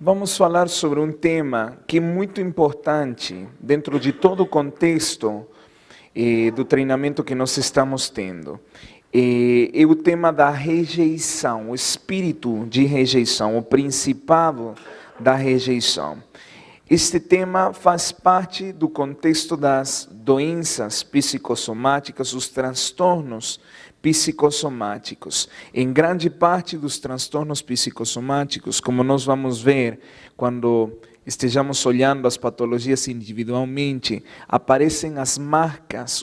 Vamos falar sobre um tema que é muito importante dentro de todo o contexto do treinamento que nós estamos tendo. É o tema da rejeição, o espírito de rejeição, o principado da rejeição. Este tema faz parte do contexto das doenças psicossomáticas, os transtornos psicossomáticos. Em grande parte dos transtornos psicossomáticos, como nós vamos ver quando estejamos olhando as patologias individualmente, aparecem as marcas,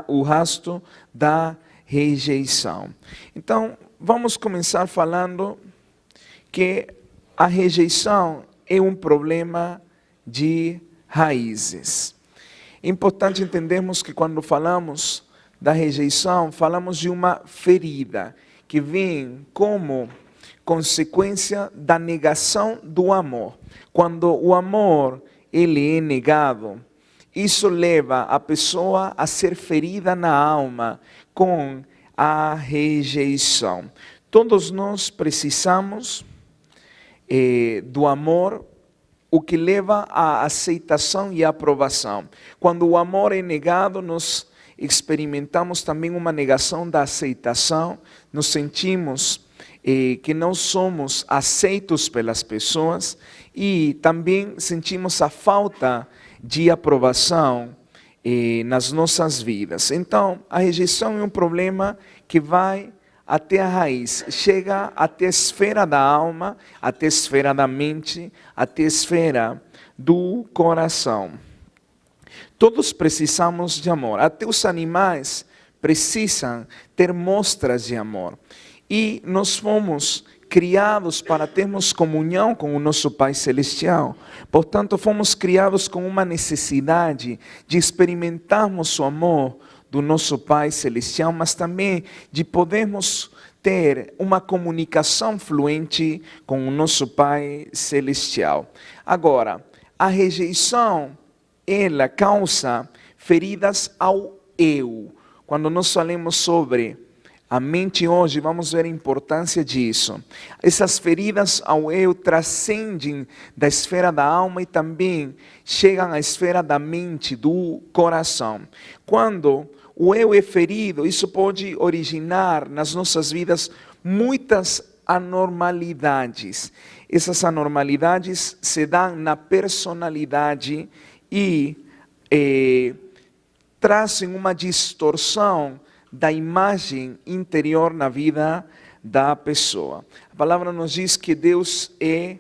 o rastro da rejeição. Então, vamos começar falando que a rejeição é um problema de raízes. É importante entendermos que quando falamos da rejeição, falamos de uma ferida que vem como consequência da negação do amor. Quando o amor ele é negado, isso leva a pessoa a ser ferida na alma com a rejeição. Todos nós precisamos do amor, o que leva à aceitação e à aprovação. Quando o amor é negado, nós experimentamos também uma negação da aceitação, nos sentimos que não somos aceitos pelas pessoas e também sentimos a falta de aprovação nas nossas vidas. Então, a rejeição é um problema que vai até a raiz, chega até a esfera da alma, até a esfera da mente, até a esfera do coração. Todos precisamos de amor, até os animais precisam ter mostras de amor. E nós fomos criados para termos comunhão com o nosso Pai Celestial. Portanto, fomos criados com uma necessidade de experimentarmos o amor do nosso Pai Celestial, mas também de podermos ter uma comunicação fluente com o nosso Pai Celestial. Agora, a rejeição, ela causa feridas ao eu. Quando nós falamos sobre a mente hoje, vamos ver a importância disso. Essas feridas ao eu transcendem da esfera da alma e também chegam à esfera da mente, do coração. Quando o eu é ferido, isso pode originar nas nossas vidas muitas anormalidades. Essas anormalidades se dão na personalidade e trazem uma distorção da imagem interior na vida da pessoa. A palavra nos diz que Deus é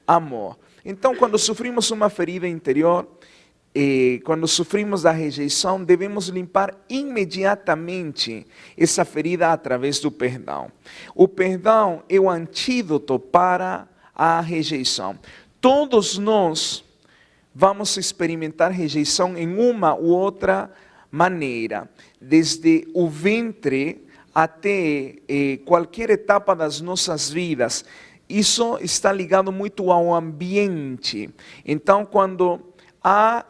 amor. Então, quando sofrimos uma ferida interior, quando sofrimos da rejeição, devemos limpar imediatamente essa ferida através do perdão. O perdão é o antídoto para a rejeição. Todos nós vamos experimentar rejeição em uma ou outra maneira, desde o ventre até qualquer etapa das nossas vidas. Isso está ligado muito ao ambiente. Então, quando há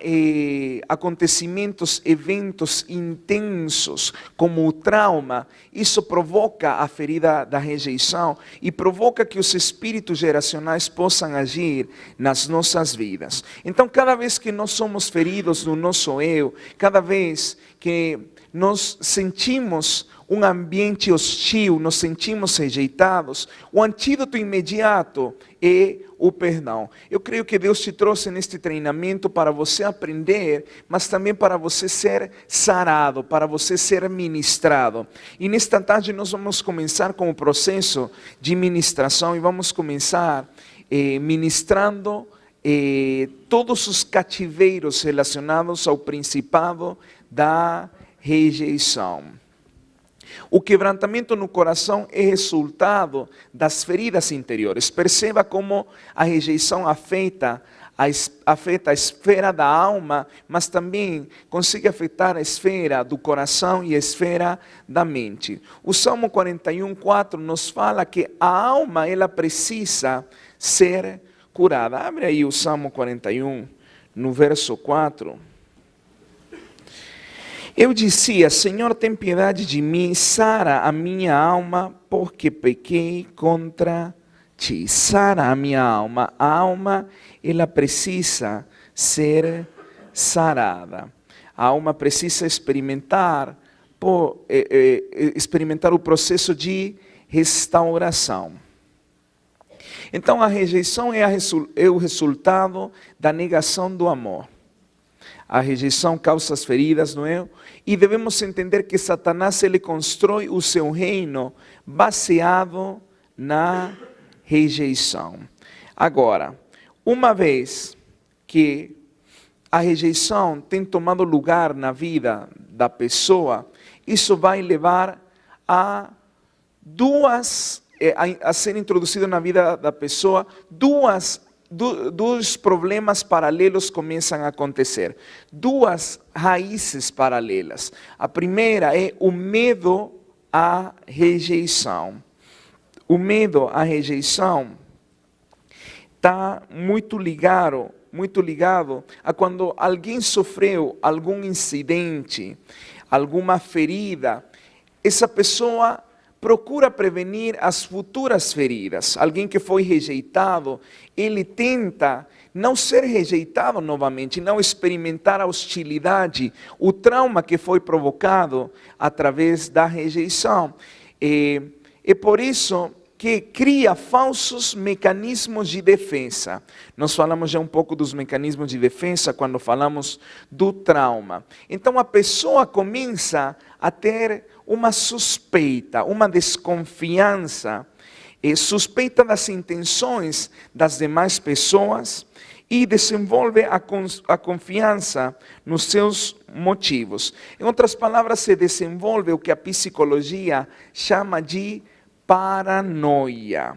acontecimentos, eventos intensos, como o trauma, isso provoca a ferida da rejeição e provoca que os espíritos geracionais possam agir nas nossas vidas. Então, cada vez que nós somos feridos no nosso eu, cada vez que nós sentimos um ambiente hostil, nos sentimos rejeitados, o antídoto imediato é o perdão. Eu creio que Deus te trouxe neste treinamento para você aprender, mas também para você ser sarado, para você ser ministrado. E nesta tarde nós vamos começar com o processo de ministração e vamos começar ministrando todos os cativeiros relacionados ao principado da rejeição. O quebrantamento no coração é resultado das feridas interiores. Perceba como a rejeição afeta a esfera da alma, mas também consegue afetar a esfera do coração e a esfera da mente. O Salmo 41:4 nos fala que a alma ela precisa ser curada. Abre aí o Salmo 41, no verso 4. Eu dizia, Senhor, tem piedade de mim, sara a minha alma, porque pequei contra Sara a minha alma. A alma, ela precisa ser sarada. A alma precisa experimentar o processo de restauração. Então a rejeição é o resultado da negação do amor. A rejeição causa as feridas, não é? E devemos entender que Satanás ele constrói o seu reino baseado na rejeição. Agora, uma vez que a rejeição tem tomado lugar na vida da pessoa, isso vai levar a ser introduzido na vida da pessoa, dois problemas paralelos começam a acontecer. Duas raízes paralelas. A primeira é o medo à rejeição. O medo à rejeição está muito ligado a quando alguém sofreu algum incidente, alguma ferida, essa pessoa procura prevenir as futuras feridas. Alguém que foi rejeitado, ele tenta não ser rejeitado novamente, não experimentar a hostilidade, o trauma que foi provocado através da rejeição. É por isso que cria falsos mecanismos de defesa. Nós falamos já um pouco dos mecanismos de defesa quando falamos do trauma. Então a pessoa começa a ter uma suspeita, uma desconfiança, suspeita das intenções das demais pessoas e desenvolve a confiança nos seus motivos. Em outras palavras, se desenvolve o que a psicologia chama de paranoia.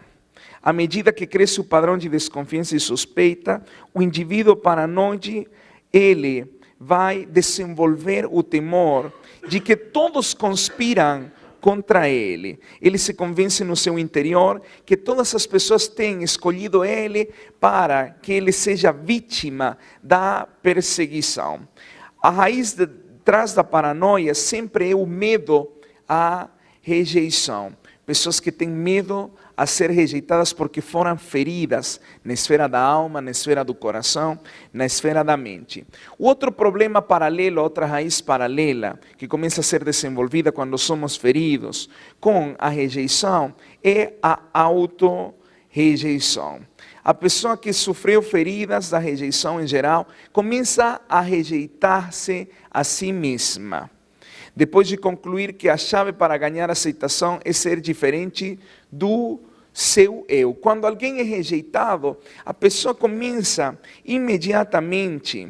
À medida que cresce o padrão de desconfiança e suspeita, o indivíduo paranoide, ele vai desenvolver o temor de que todos conspiram contra ele. Ele se convence no seu interior que todas as pessoas têm escolhido ele para que ele seja vítima da perseguição. A raiz de trás da paranoia sempre é o medo à rejeição. Pessoas que têm medo a ser rejeitadas porque foram feridas na esfera da alma, na esfera do coração, na esfera da mente. O outro problema paralelo, outra raiz paralela, que começa a ser desenvolvida quando somos feridos com a rejeição, é a auto-rejeição. A pessoa que sofreu feridas da rejeição em geral, começa a rejeitar-se a si mesma. Depois de concluir que a chave para ganhar aceitação é ser diferente do seu eu. Quando alguém é rejeitado, a pessoa começa imediatamente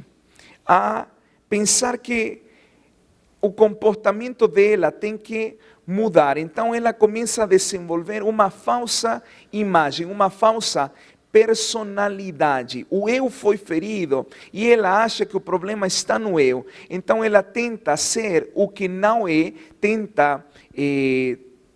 a pensar que o comportamento dela tem que mudar. Então ela começa a desenvolver uma falsa imagem, uma falsa personalidade. O eu foi ferido e ela acha que o problema está no eu. Então ela tenta ser o que não é, tenta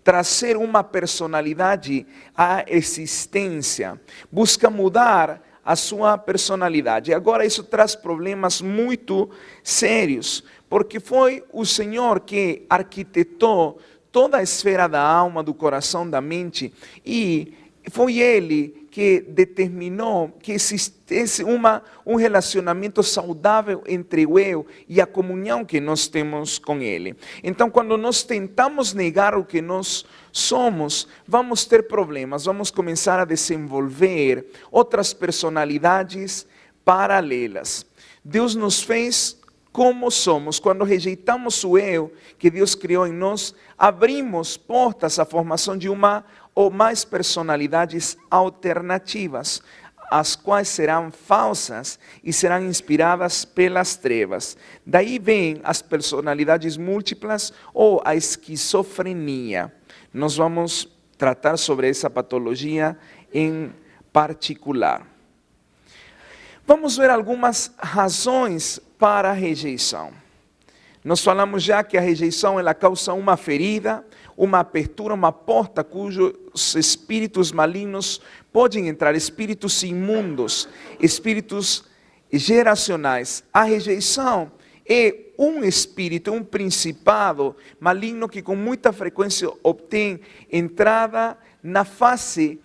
trazer uma personalidade à existência, busca mudar a sua personalidade. Agora isso traz problemas muito sérios, porque foi o Senhor que arquitetou toda a esfera da alma, do coração, da mente, e foi Ele que determinou que existisse um relacionamento saudável entre o eu e a comunhão que nós temos com Ele. Então, quando nós tentamos negar o que nós somos, vamos ter problemas, vamos começar a desenvolver outras personalidades paralelas. Deus nos fez como somos. Quando rejeitamos o eu que Deus criou em nós, abrimos portas à formação de uma ou mais personalidades alternativas, as quais serão falsas e serão inspiradas pelas trevas. Daí vem as personalidades múltiplas ou a esquizofrenia. Nós vamos tratar sobre essa patologia em particular. Vamos ver algumas razões para a rejeição. Nós falamos já que a rejeição ela causa uma ferida, uma abertura, uma porta cujos espíritos malignos podem entrar, espíritos imundos, espíritos geracionais. A rejeição é um espírito, um principado maligno que com muita frequência obtém entrada na fase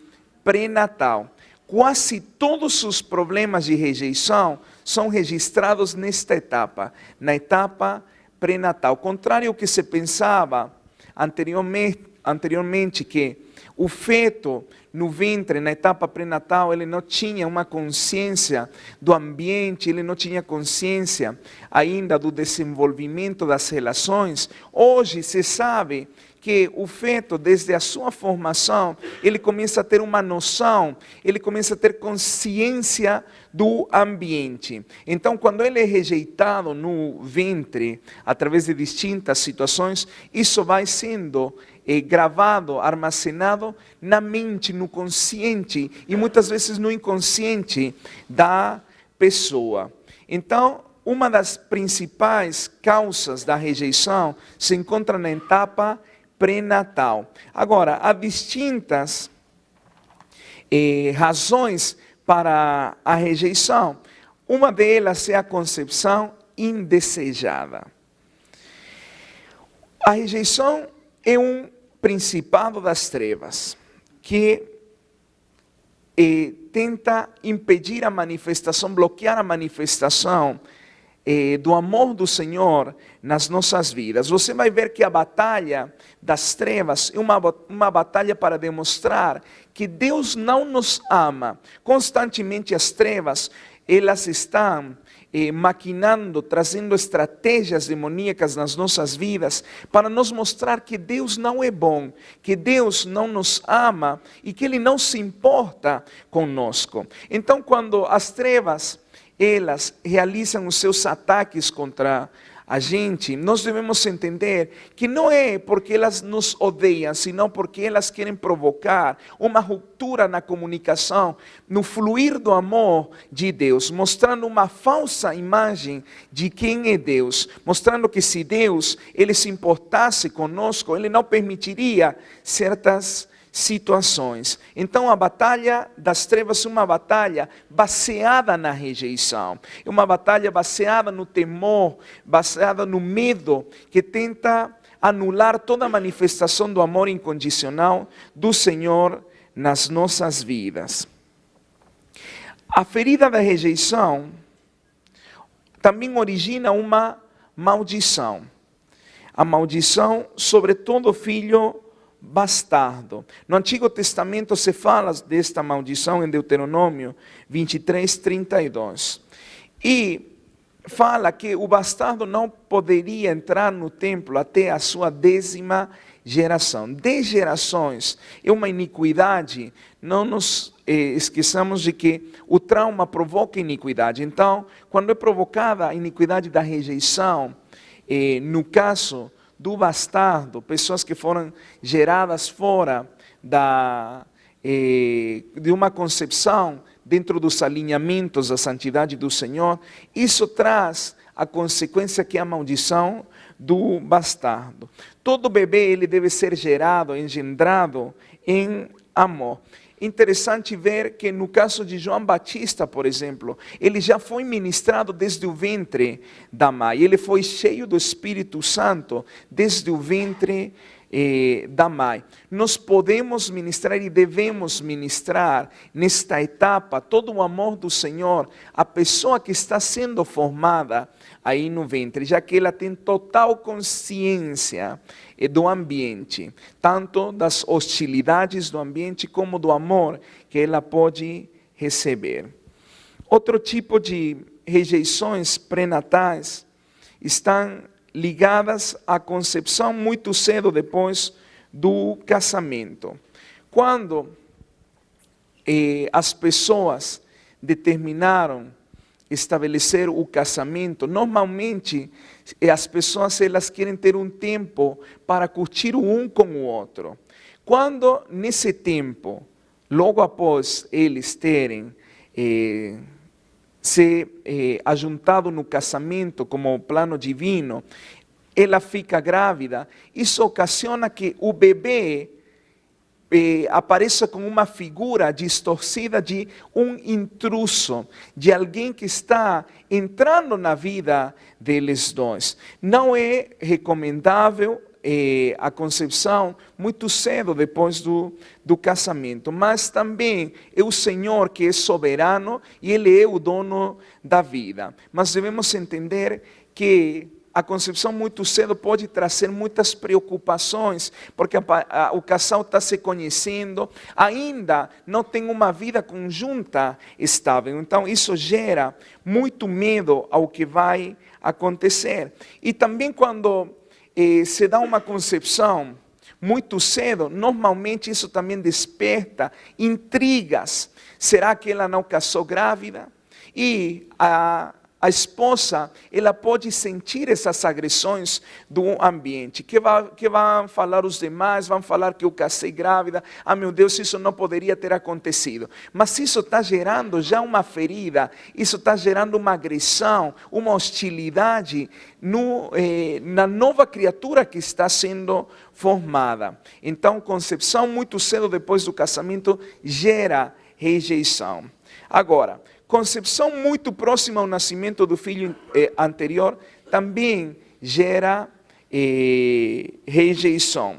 pré-natal. Quase todos os problemas de rejeição são registrados nesta etapa, na etapa pré-natal. Contrário ao que se pensava anteriormente, que o feto no ventre, na etapa pré-natal, ele não tinha uma consciência do ambiente, ele não tinha consciência ainda do desenvolvimento das relações. Hoje se sabe que o feto, desde a sua formação, ele começa a ter uma noção, ele começa a ter consciência do ambiente. Então, quando ele é rejeitado no ventre, através de distintas situações, isso vai sendo gravado, armazenado na mente, no consciente e muitas vezes no inconsciente da pessoa. Então, uma das principais causas da rejeição se encontra na etapa pré-natal. Agora, há distintas razões para a rejeição. Uma delas é a concepção indesejada. A rejeição é um principado das trevas que tenta impedir a manifestação, bloquear a manifestação do amor do Senhor nas nossas vidas. Você vai ver que a batalha das trevas é uma batalha para demonstrar que Deus não nos ama. Constantemente as trevas, elas estão maquinando, trazendo estratégias demoníacas nas nossas vidas para nos mostrar que Deus não é bom, que Deus não nos ama e que Ele não se importa conosco. Então, quando as trevas elas realizam os seus ataques contra a gente, nós devemos entender que não é porque elas nos odeiam, senão porque elas querem provocar uma ruptura na comunicação, no fluir do amor de Deus, mostrando uma falsa imagem de quem é Deus, mostrando que se Deus ele se importasse conosco, Ele não permitiria certas situações. Então a batalha das trevas é uma batalha baseada na rejeição, é uma batalha baseada no temor, baseada no medo, que tenta anular toda a manifestação do amor incondicional do Senhor nas nossas vidas. A ferida da rejeição também origina uma maldição. A maldição sobre todo filho bastardo. No Antigo Testamento se fala desta maldição em Deuteronômio 23, 32. E fala que o bastardo não poderia entrar no templo até a sua 10ª geração. 10 gerações é uma iniquidade. Não nos esqueçamos de que o trauma provoca iniquidade. Então, quando é provocada a iniquidade da rejeição, no caso do bastardo, pessoas que foram geradas fora de uma concepção dentro dos alinhamentos da santidade do Senhor, isso traz a consequência que é a maldição do bastardo. Todo bebê ele deve ser gerado, engendrado em amor. Interessante ver que no caso de João Batista, por exemplo, ele já foi ministrado desde o ventre da mãe. Ele foi cheio do Espírito Santo desde o ventre da mãe. Nós podemos ministrar e devemos ministrar nesta etapa todo o amor do Senhor à pessoa que está sendo formada aí no ventre, já que ela tem total consciência do ambiente, tanto das hostilidades do ambiente como do amor que ela pode receber. Outro tipo de rejeições pré-natais estão ligadas à concepção muito cedo depois do casamento. Quando as pessoas determinaram estabelecer o casamento, normalmente as pessoas elas querem ter um tempo para curtir o um com o outro. Quando nesse tempo, logo após eles terem se ajuntado no casamento como plano divino, ela fica grávida, isso ocasiona que o bebê apareça com uma figura distorcida de um intruso, de alguém que está entrando na vida deles dois. Não é recomendável a concepção muito cedo depois do casamento, mas também é o Senhor que é soberano e Ele é o dono da vida. Mas devemos entender que a concepção muito cedo pode trazer muitas preocupações, porque o casal está se conhecendo, ainda não tem uma vida conjunta estável. Então isso gera muito medo ao que vai acontecer. E também quando se dá uma concepção muito cedo, normalmente isso também desperta intrigas. Será que ela não casou grávida? E a esposa, ela pode sentir essas agressões do ambiente. Que vão falar os demais, vão falar que eu casei grávida. Ah, meu Deus, isso não poderia ter acontecido. Mas isso está gerando já uma ferida, isso está gerando uma agressão, uma hostilidade na nova criatura que está sendo formada. Então, concepção muito cedo depois do casamento gera rejeição. Agora, concepção muito próxima ao nascimento do filho anterior também gera rejeição.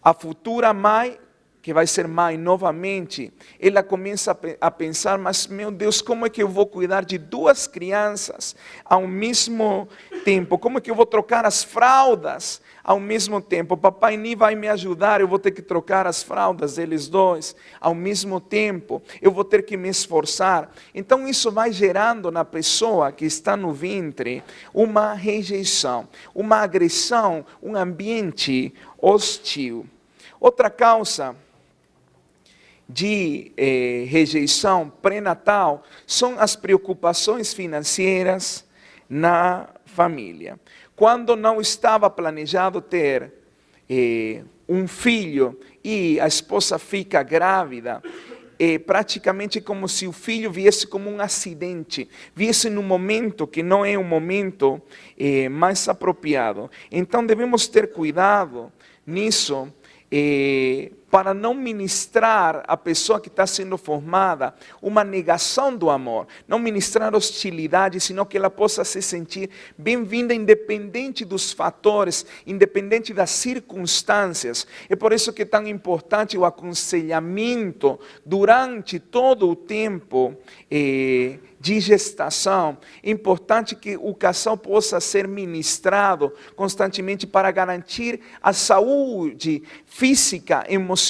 A futura mãe, que vai ser mãe novamente, ela começa a pensar, mas meu Deus, como é que eu vou cuidar de duas crianças ao mesmo tempo? Como é que eu vou trocar as fraldas ao mesmo tempo? Papai nem vai me ajudar, eu vou ter que trocar as fraldas deles dois ao mesmo tempo. Eu vou ter que me esforçar. Então isso vai gerando na pessoa que está no ventre uma rejeição, uma agressão, um ambiente hostil. Outra causa de rejeição pré-natal são as preocupações financeiras na família. Quando não estava planejado ter um filho e a esposa fica grávida, é praticamente como se o filho viesse como um acidente, viesse num momento que não é um momento mais apropriado. Então devemos ter cuidado nisso, para não ministrar a pessoa que está sendo formada uma negação do amor, não ministrar hostilidade, senão que ela possa se sentir bem-vinda, independente dos fatores, independente das circunstâncias. É por isso que é tão importante o aconselhamento durante todo o tempo de gestação. É importante que o casal possa ser ministrado constantemente para garantir a saúde física, emocional,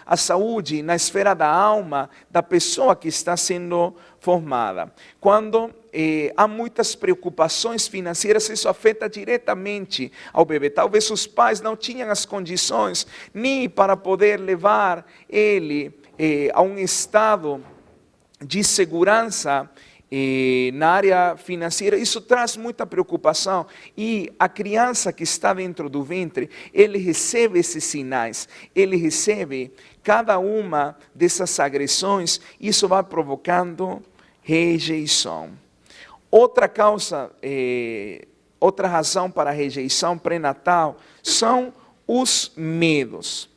a saúde na esfera da alma da pessoa que está sendo formada. Quando há muitas preocupações financeiras, isso afeta diretamente ao bebê. Talvez os pais não tinham as condições nem para poder levar ele a um estado de segurança na área financeira. Isso traz muita preocupação, e a criança que está dentro do ventre, ele recebe esses sinais, ele recebe cada uma dessas agressões, isso vai provocando rejeição. Outra causa, outra razão para a rejeição pré-natal são os medos.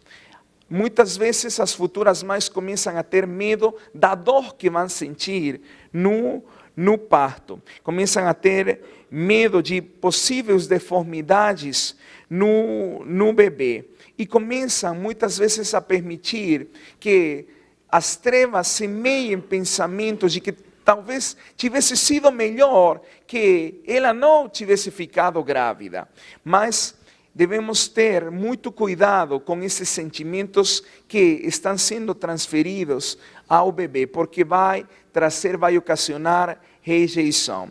Muitas vezes as futuras mães começam a ter medo da dor que vão sentir no parto. Começam a ter medo de possíveis deformidades no bebê. E começam muitas vezes a permitir que as trevas semeiem pensamentos de que talvez tivesse sido melhor que ela não tivesse ficado grávida. Mas devemos ter muito cuidado com esses sentimentos que estão sendo transferidos ao bebê, porque vai ocasionar rejeição.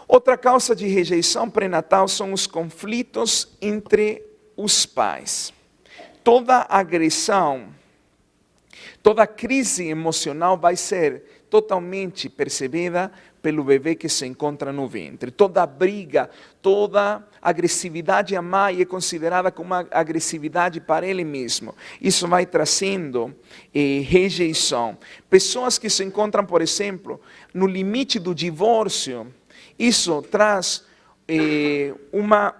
Outra causa de rejeição pré-natal são os conflitos entre os pais. Toda agressão, toda crise emocional vai ser totalmente percebida pelo bebê que se encontra no ventre. Toda briga, toda agressividade à mãe é considerada como uma agressividade para ele mesmo. Isso vai trazendo rejeição. Pessoas que se encontram, por exemplo, no limite do divórcio, isso traz uma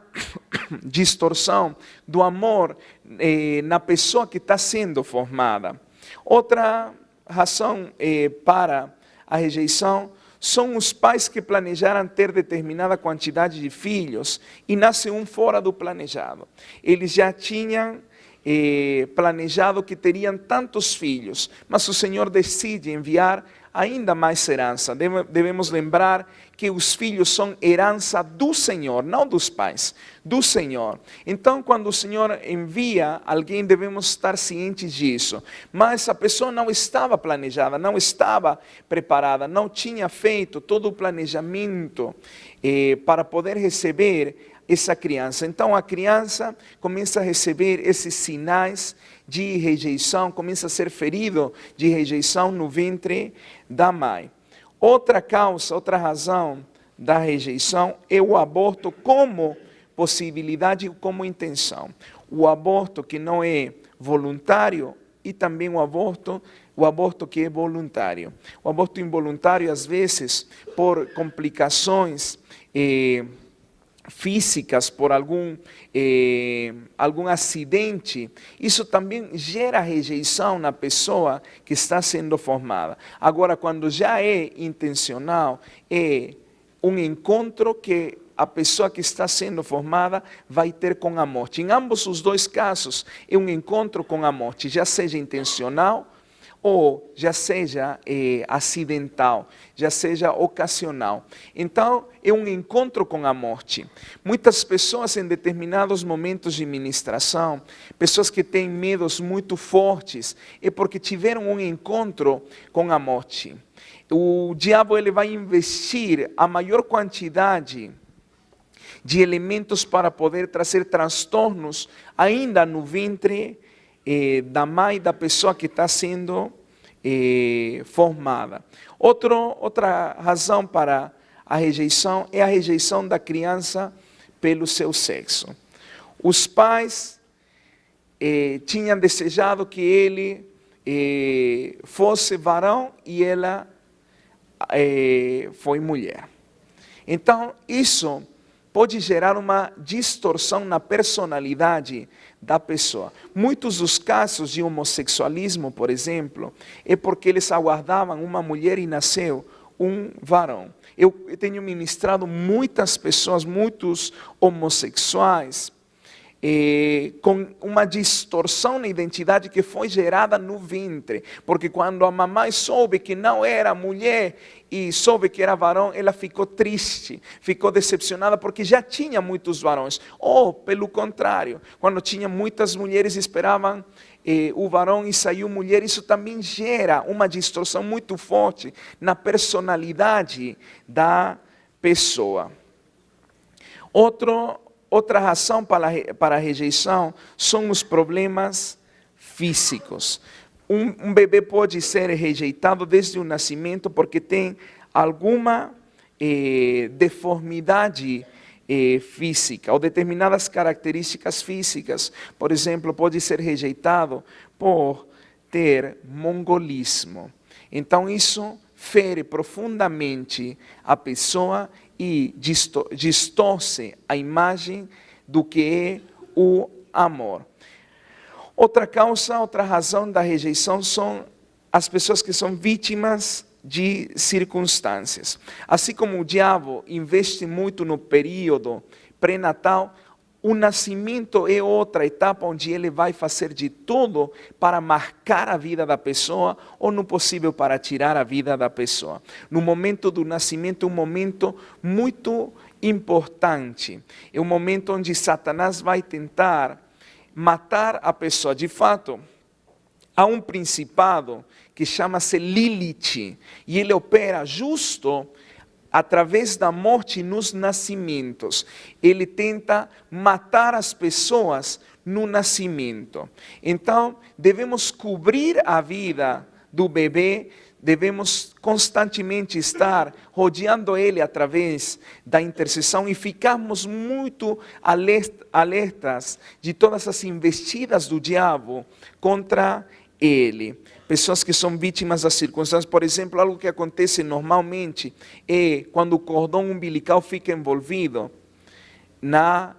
distorção do amor na pessoa que está sendo formada. Outra razão para a rejeição são os pais que planejaram ter determinada quantidade de filhos e nasce um fora do planejado. Eles já tinham planejado que teriam tantos filhos, mas o Senhor decide enviar ainda mais herança. Devemos lembrar que os filhos são herança do Senhor, não dos pais, do Senhor. Então, quando o Senhor envia alguém, devemos estar cientes disso. Mas a pessoa não estava planejada, não estava preparada, não tinha feito todo o planejamento para poder receber essa criança. Então, a criança começa a receber esses sinais de rejeição, começa a ser ferido de rejeição no ventre da mãe. Outra causa, outra razão da rejeição é o aborto como possibilidade e como intenção. O aborto que não é voluntário e também o aborto que é voluntário. O aborto involuntário, às vezes, por complicações físicas, por algum acidente, isso também gera rejeição na pessoa que está sendo formada. Agora, quando já é intencional, é um encontro que a pessoa que está sendo formada vai ter com a morte. Em ambos os dois casos, é um encontro com a morte, já seja intencional ou já seja acidental, já seja ocasional. Então, é um encontro com a morte. Muitas pessoas em determinados momentos de ministração, pessoas que têm medos muito fortes, é porque tiveram um encontro com a morte. O diabo ele vai investir a maior quantidade de elementos para poder trazer transtornos ainda no ventre da mãe da pessoa que está sendo formada. Outra razão para a rejeição é a rejeição da criança pelo seu sexo. Os pais tinham desejado que ele fosse varão e ela foi mulher. Então, isso pode gerar uma distorção na personalidade da pessoa. Muitos dos casos de homossexualismo, por exemplo, é porque eles aguardavam uma mulher e nasceu um varão. Eu tenho ministrado muitas pessoas, muitos homossexuais, com uma distorção na identidade que foi gerada no ventre, porque quando a mamãe soube que não era mulher e soube que era varão, ela ficou triste, ficou decepcionada porque já tinha muitos varões, ou pelo contrário, quando tinha muitas mulheres esperavam o varão e saiu mulher, isso também gera uma distorção muito forte na personalidade da pessoa. Outra razão para a rejeição são os problemas físicos. Um bebê pode ser rejeitado desde o nascimento porque tem alguma deformidade física ou determinadas características físicas. Por exemplo, pode ser rejeitado por ter mongolismo. Então, isso fere profundamente a pessoa e distorce a imagem do que é o amor. Outra causa, outra razão da rejeição são as pessoas que são vítimas de circunstâncias. Assim como o diabo investe muito no período pré-natal, o nascimento é outra etapa onde ele vai fazer de tudo para marcar a vida da pessoa ou, no possível, para tirar a vida da pessoa. No momento do nascimento é um momento muito importante. É um momento onde Satanás vai tentar matar a pessoa. De fato, há um principado que chama-se Lilith e ele opera justo através da morte nos nascimentos. Ele tenta matar as pessoas no nascimento. Então, devemos cobrir a vida do bebê, devemos constantemente estar rodeando ele através da intercessão e ficarmos muito alertas de todas as investidas do diabo contra ele. Pessoas que são vítimas das circunstâncias, por exemplo, algo que acontece normalmente é quando o cordão umbilical fica envolvido na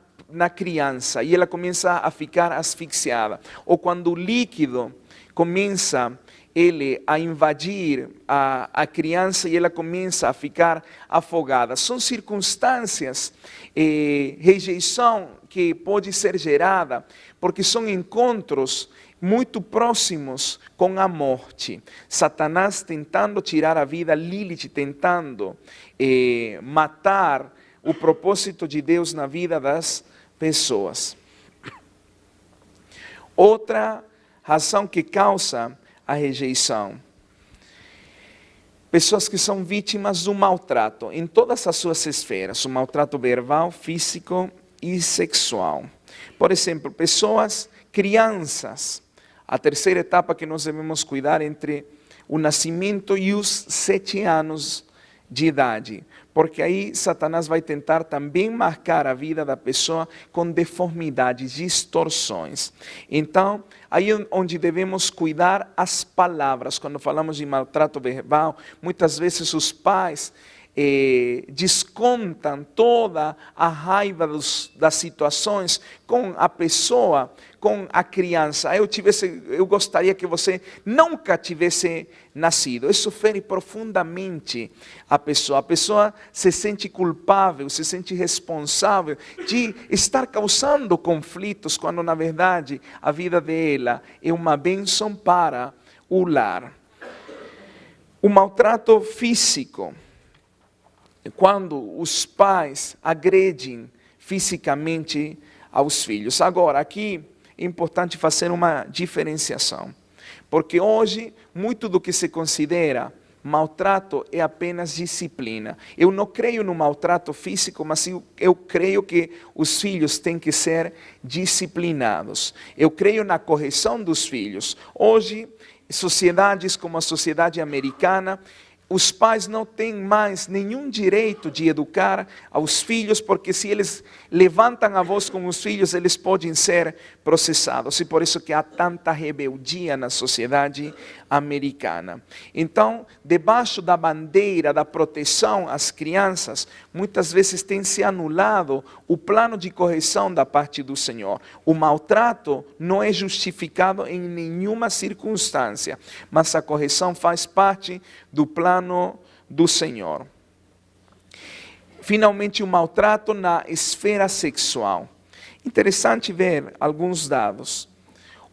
criança e ela começa a ficar asfixiada. Ou quando o líquido começa ele a invadir a criança e ela começa a ficar afogada. São circunstâncias, rejeição que pode ser gerada, porque são encontros muito próximos com a morte. Satanás tentando tirar a vida, Lilith tentando matar o propósito de Deus na vida das pessoas. Outra razão que causa a rejeição. Pessoas que são vítimas do maltrato em todas as suas esferas, o maltrato verbal, físico e sexual. Por exemplo, crianças, a terceira etapa que nós devemos cuidar entre o nascimento e os 7 anos de idade, porque aí Satanás vai tentar também marcar a vida da pessoa com deformidades, distorções. Então, aí onde devemos cuidar as palavras. Quando falamos de maltrato verbal, muitas vezes os pais descontam toda a raiva das situações com a pessoa, com a criança. Eu gostaria que você nunca tivesse nascido. Isso fere profundamente a pessoa. A pessoa se sente culpável, se sente responsável de estar causando conflitos, quando na verdade a vida dela é uma bênção para o lar. O maltrato físico. Quando os pais agredem fisicamente aos filhos. Agora, aqui é importante fazer uma diferenciação, porque hoje muito do que se considera maltrato é apenas disciplina. Eu não creio no maltrato físico, mas eu creio que os filhos têm que ser disciplinados. Eu creio na correção dos filhos. Hoje, sociedades como a sociedade americana, os pais não têm mais nenhum direito de educar aos filhos, porque se eles levantam a voz com os filhos, eles podem ser processados. E por isso que há tanta rebeldia na sociedade americana. Então, debaixo da bandeira da proteção às crianças, muitas vezes tem se anulado o plano de correção da parte do Senhor. O maltrato não é justificado em nenhuma circunstância, mas a correção faz parte do plano do Senhor. Finalmente, o maltrato na esfera sexual. Interessante ver alguns dados.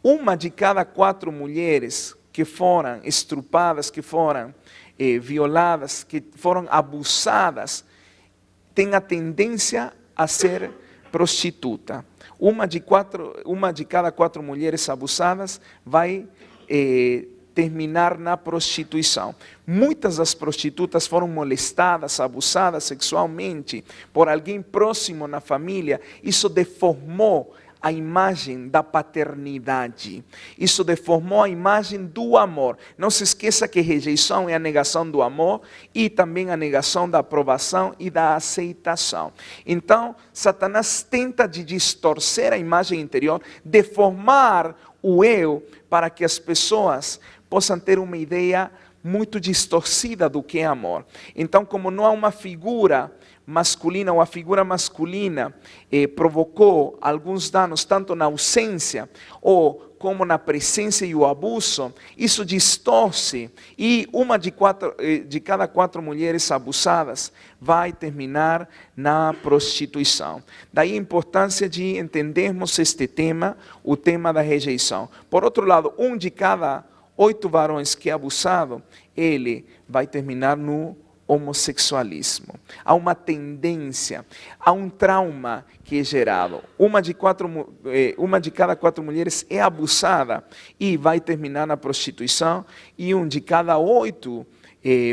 1 de cada 4 mulheres que foram estrupadas, que foram violadas, que foram abusadas, tem a tendência a ser prostituta. Uma de cada 4 mulheres abusadas vai terminar na prostituição. Muitas das prostitutas foram molestadas, abusadas sexualmente por alguém próximo na família. Isso deformou a imagem da paternidade. Isso deformou a imagem do amor. Não se esqueça que rejeição é a negação do amor e também a negação da aprovação e da aceitação. Então, Satanás tenta de distorcer a imagem interior, deformar o eu, para que as pessoas possam ter uma ideia muito distorcida do que é amor. Então, como não há uma figura masculina, ou a figura masculina provocou alguns danos, tanto na ausência ou como na presença e o abuso, isso distorce, e 1 de cada 4 mulheres abusadas vai terminar na prostituição. Daí a importância de entendermos este tema, o tema da rejeição. Por outro lado, 1 de cada 8 varões que é abusado, ele vai terminar no homossexualismo. Há uma tendência, há um trauma que é gerado. 1 de cada 4 mulheres é abusada e vai terminar na prostituição, e 1 de cada 8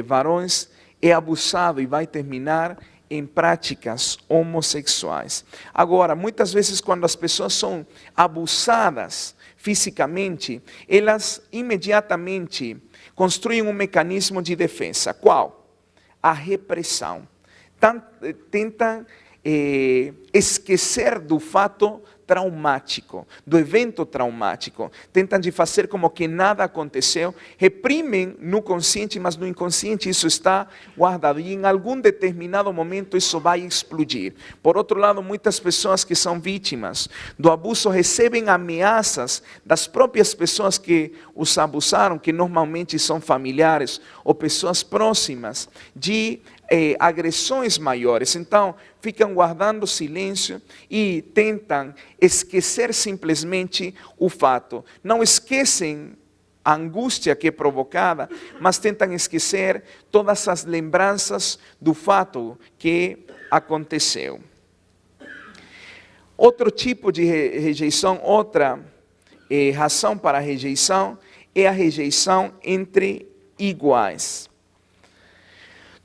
varões é abusado e vai terminar em práticas homossexuais. Agora, muitas vezes quando as pessoas são abusadas fisicamente, elas imediatamente construem um mecanismo de defesa. Qual? A repressão. Tentam esquecer do fato traumático, do evento traumático. Tentam de fazer como que nada aconteceu, reprimem no consciente, mas no inconsciente isso está guardado. E em algum determinado momento isso vai explodir. Por outro lado, muitas pessoas que são vítimas do abuso recebem ameaças das próprias pessoas que os abusaram, que normalmente são familiares ou pessoas próximas, de agressões maiores. Então, ficam guardando silêncio e tentam esquecer simplesmente o fato. Não esquecem a angústia que é provocada, mas tentam esquecer todas as lembranças do fato que aconteceu. Outro tipo de rejeição, outra razão para a rejeição, é a rejeição entre iguais.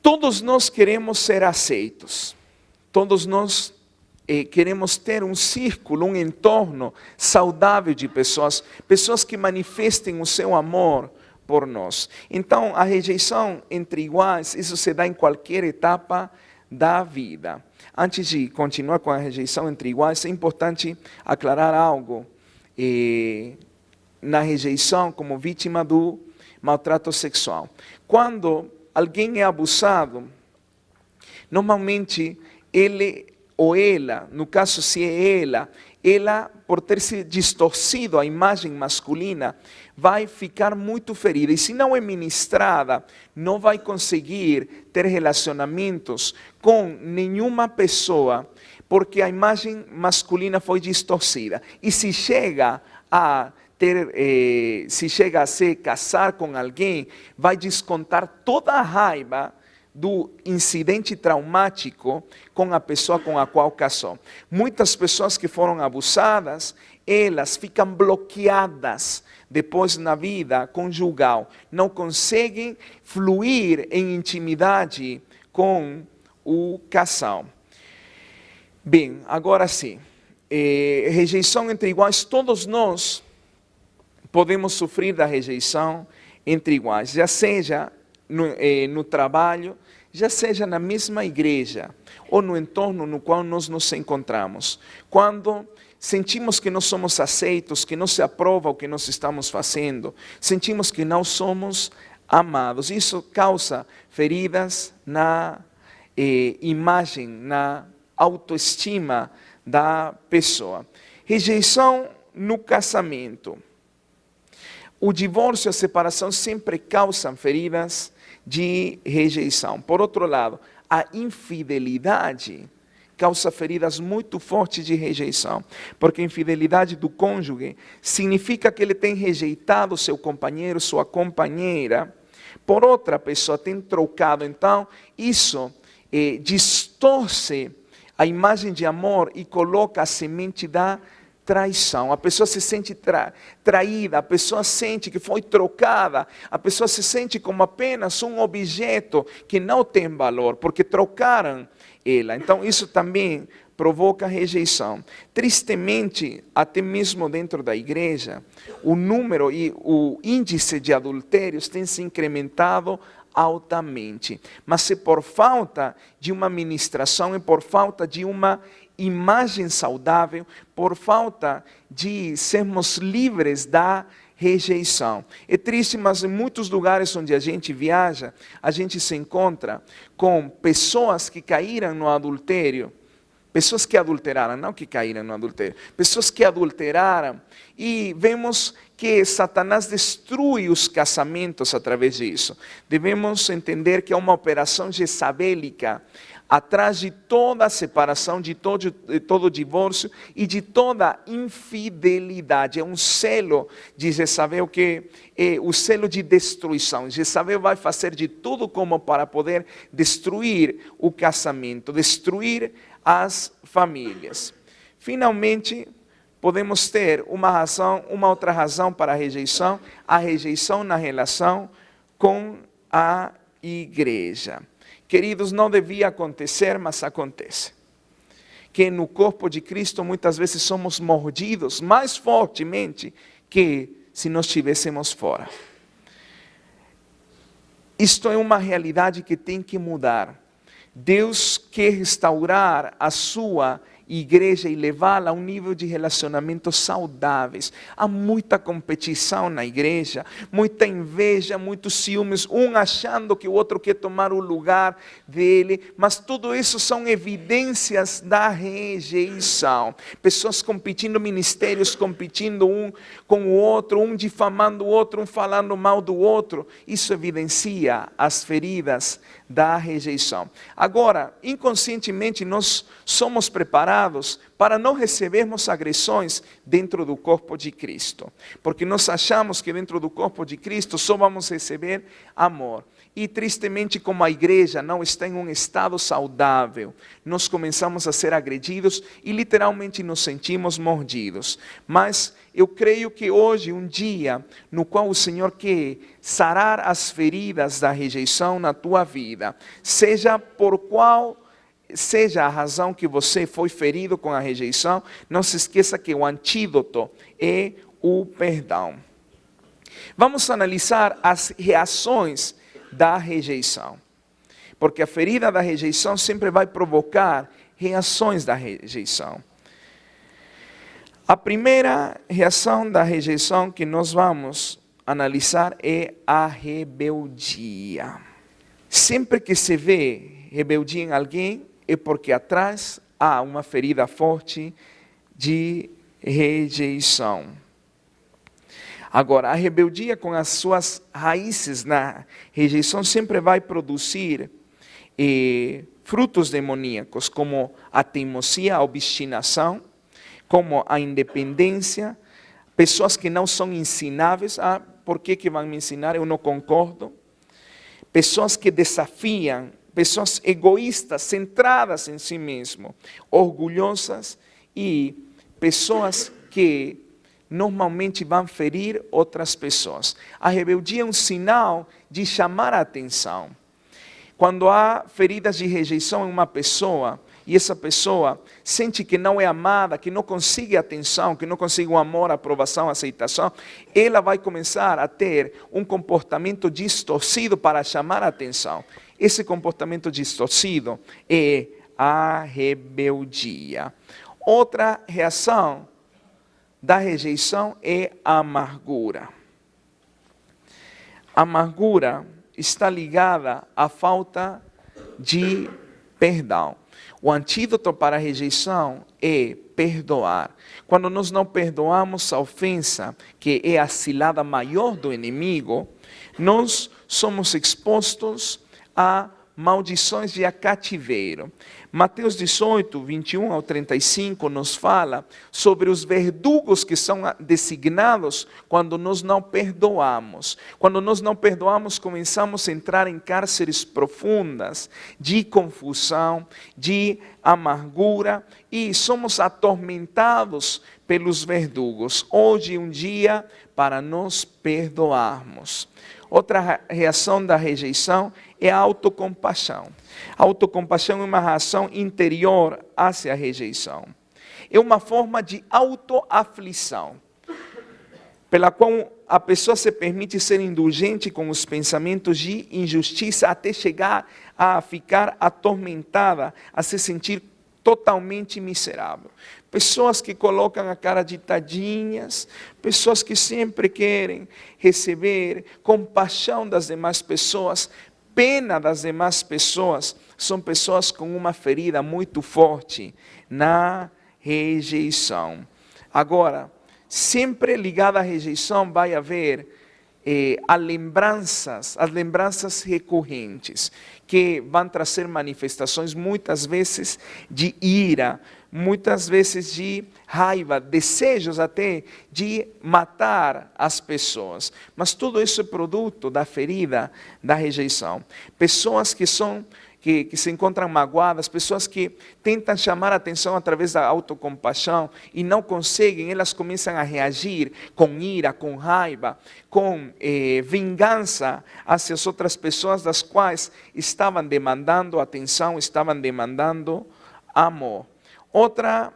Todos nós queremos ser aceitos. Todos nós queremos ter um círculo, um entorno saudável de pessoas, pessoas que manifestem o seu amor por nós. Então, a rejeição entre iguais, isso se dá em qualquer etapa da vida. Antes de continuar com a rejeição entre iguais, é importante aclarar algo. Na rejeição como vítima do maltrato sexual. Quando alguém é abusado, normalmente ele ou ela, no caso se é ela por ter se distorcido a imagem masculina, vai ficar muito ferida. E se não é ministrada, não vai conseguir ter relacionamentos com nenhuma pessoa, porque a imagem masculina foi distorcida. E se chega a se casar com alguém, vai descontar toda a raiva do incidente traumático com a pessoa com a qual casou. Muitas pessoas que foram abusadas, elas ficam bloqueadas depois na vida conjugal, não conseguem fluir em intimidade com o casal. Bem, agora sim, rejeição entre iguais, todos nós podemos sofrer da rejeição entre iguais, já seja no trabalho, já seja na mesma igreja ou no entorno no qual nós nos encontramos. Quando sentimos que não somos aceitos, que não se aprova o que nós estamos fazendo, sentimos que não somos amados. Isso causa feridas na imagem, na autoestima da pessoa. Rejeição no casamento. O divórcio e a separação sempre causam feridas de rejeição. Por outro lado, a infidelidade causa feridas muito fortes de rejeição, porque a infidelidade do cônjuge significa que ele tem rejeitado seu companheiro, sua companheira, por outra pessoa, tem trocado. Então, isso distorce a imagem de amor e coloca a semente da traição. A pessoa se sente traída, a pessoa sente que foi trocada, a pessoa se sente como apenas um objeto que não tem valor, porque trocaram ela. Então isso também provoca rejeição. Tristemente, até mesmo dentro da igreja, o número e o índice de adultérios tem se incrementado altamente. Mas é por falta de uma ministração, é por falta de uma imagem saudável, por falta de sermos livres da rejeição. É triste, mas em muitos lugares onde a gente viaja, a gente se encontra com pessoas que caíram no adultério, pessoas que adulteraram, não que caíram no adultério, pessoas que adulteraram, e vemos que Satanás destrui os casamentos através disso. Devemos entender que é uma operação jezabélica, atrás de toda a separação, de todo divórcio e de toda infidelidade. É um selo de Jezabel, que é o selo de destruição. Jezabel vai fazer de tudo como para poder destruir o casamento, destruir as famílias. Finalmente, podemos ter uma outra razão para a rejeição na relação com a igreja. Queridos, não devia acontecer, mas acontece. Que no corpo de Cristo muitas vezes somos mordidos mais fortemente que se nós estivéssemos fora. Isto é uma realidade que tem que mudar. Deus quer restaurar a sua igreja e levá-la a um nível de relacionamentos saudáveis. Há muita competição na igreja, muita inveja, muitos ciúmes, um achando que o outro quer tomar o lugar dele, mas tudo isso são evidências da rejeição. Pessoas competindo, ministérios competindo um com o outro, um difamando o outro, um falando mal do outro. Isso evidencia as feridas da rejeição. Agora, inconscientemente, nós somos preparados para não recebermos agressões dentro do corpo de Cristo. Porque nós achamos que dentro do corpo de Cristo só vamos receber amor. E tristemente, como a igreja não está em um estado saudável, nós começamos a ser agredidos e literalmente nos sentimos mordidos. Mas eu creio que hoje, um dia no qual o Senhor quer sarar as feridas da rejeição na tua vida, seja por qual seja a razão que você foi ferido com a rejeição, não se esqueça que o antídoto é o perdão. Vamos analisar as reações da rejeição, porque a ferida da rejeição sempre vai provocar reações da rejeição. A primeira reação da rejeição que nós vamos analisar é a rebeldia. Sempre que se vê rebeldia em alguém, é porque atrás há uma ferida forte de rejeição. Agora, a rebeldia com as suas raízes na rejeição sempre vai produzir frutos demoníacos, como a teimosia, a obstinação, como a independência, pessoas que não são ensináveis. Por que vão me ensinar? Eu não concordo. Pessoas que desafiam, pessoas egoístas, centradas em si mesmo, orgulhosas, e pessoas que normalmente vão ferir outras pessoas. A rebeldia é um sinal de chamar a atenção. Quando há feridas de rejeição em uma pessoa, e essa pessoa sente que não é amada, que não consegue atenção, que não consegue o amor, a aprovação, a aceitação, ela vai começar a ter um comportamento distorcido para chamar a atenção. Esse comportamento distorcido é a rebeldia. Outra reação da rejeição é a amargura. A amargura está ligada à falta de perdão. O antídoto para a rejeição é perdoar. Quando nós não perdoamos a ofensa, que é a cilada maior do inimigo, nós somos expostos a maldições e a cativeiro. Mateus 18, 21 ao 35 nos fala sobre os verdugos que são designados quando nós não perdoamos. Quando nós não perdoamos, começamos a entrar em cárceres profundas de confusão, de amargura, e somos atormentados pelos verdugos. Hoje é um dia para nós perdoarmos. Outra reação da rejeição é a autocompaixão. A autocompaixão é uma reação interior hacia a rejeição. É uma forma de autoaflição, pela qual a pessoa se permite ser indulgente com os pensamentos de injustiça até chegar a ficar atormentada, a se sentir totalmente miserável. Pessoas que colocam a cara de tadinhas, pessoas que sempre querem receber compaixão das demais pessoas, pena das demais pessoas, são pessoas com uma ferida muito forte na rejeição. Agora, sempre ligada à rejeição vai haver as lembranças recorrentes, que vão trazer manifestações muitas vezes de ira, muitas vezes de raiva, desejos até de matar as pessoas. Mas tudo isso é produto da ferida da rejeição. Pessoas que se encontram magoadas, pessoas que tentam chamar a atenção através da autocompaixão e não conseguem, elas começam a reagir com ira, com raiva, com vingança hacia as outras pessoas das quais estavam demandando atenção, estavam demandando amor. Outra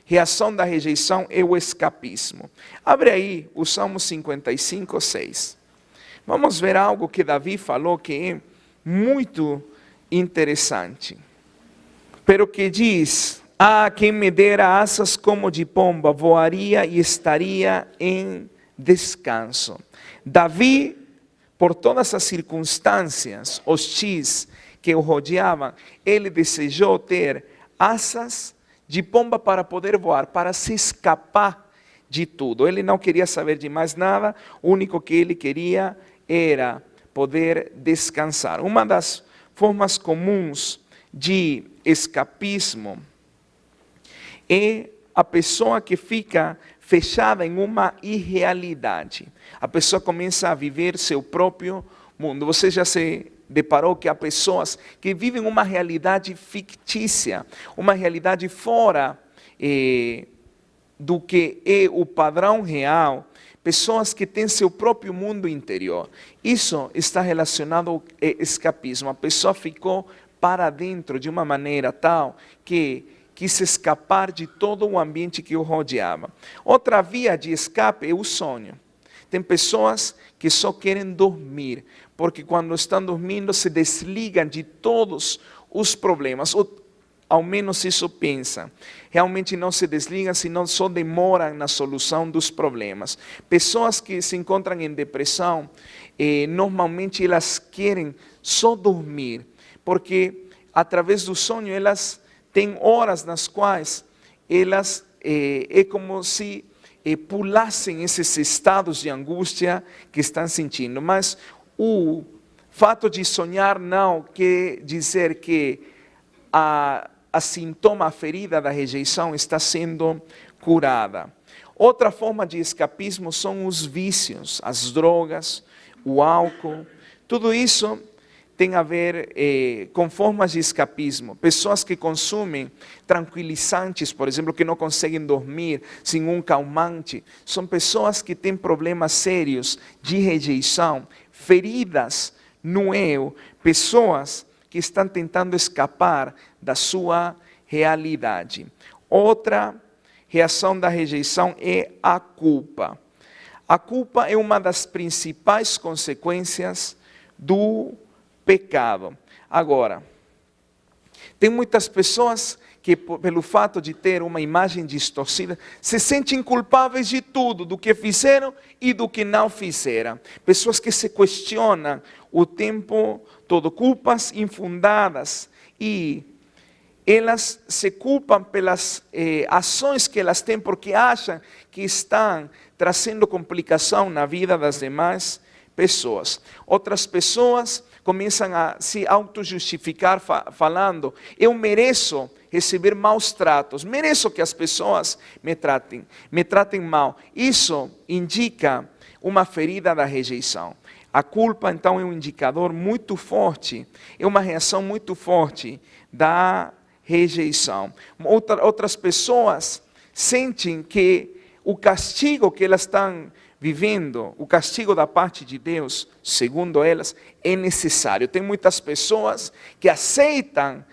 reação da rejeição é o escapismo. Abre aí o Salmo 55:6. Vamos ver algo que Davi falou que é muito interessante. Pero que diz, quem me dera asas como de pomba, voaria e estaria em descanso. Davi, por todas as circunstâncias hostis que o rodeavam, ele desejou ter asas de pomba para poder voar, para se escapar de tudo. Ele não queria saber de mais nada, o único que ele queria era poder descansar. Uma das formas comuns de escapismo é a pessoa que fica fechada em uma irrealidade. A pessoa começa a viver seu próprio mundo. Você já se deparou que há pessoas que vivem uma realidade fictícia, uma realidade fora do que é o padrão real, pessoas que têm seu próprio mundo interior. Isso está relacionado ao escapismo. A pessoa ficou para dentro de uma maneira tal que quis escapar de todo o ambiente que o rodeava. Outra via de escape é o sonho. Tem pessoas que só querem dormir, porque quando estão dormindo se desligam de todos os problemas, ou ao menos isso pensam. Realmente não se desligam, senão só demoram na solução dos problemas. Pessoas que se encontram em depressão, normalmente elas querem só dormir, porque através do sonho elas têm horas nas quais elas é como se pulassem esses estados de angústia que estão sentindo. Mas o fato de sonhar não quer dizer que a sintoma, a ferida da rejeição está sendo curada. Outra forma de escapismo são os vícios, as drogas, o álcool. Tudo isso tem a ver com formas de escapismo. Pessoas que consumem tranquilizantes, por exemplo, que não conseguem dormir sem um calmante, são pessoas que têm problemas sérios de rejeição, feridas no eu, pessoas que estão tentando escapar da sua realidade. Outra reação da rejeição é a culpa. A culpa é uma das principais consequências do pecado. Agora, tem muitas pessoas que, pelo fato de ter uma imagem distorcida, se sentem culpáveis de tudo, do que fizeram e do que não fizeram. Pessoas que se questionam o tempo todo, culpas infundadas, e elas se culpam pelas ações que elas têm, porque acham que estão trazendo complicação na vida das demais pessoas. Outras pessoas começam a se auto-justificar falando, eu mereço receber maus tratos, mereço que as pessoas me tratem mal. Isso indica uma ferida da rejeição. A culpa, então, é um indicador muito forte, é uma reação muito forte da rejeição. Outras pessoas sentem que o castigo que elas estão vivendo, o castigo da parte de Deus, segundo elas, é necessário. Tem muitas pessoas que aceitam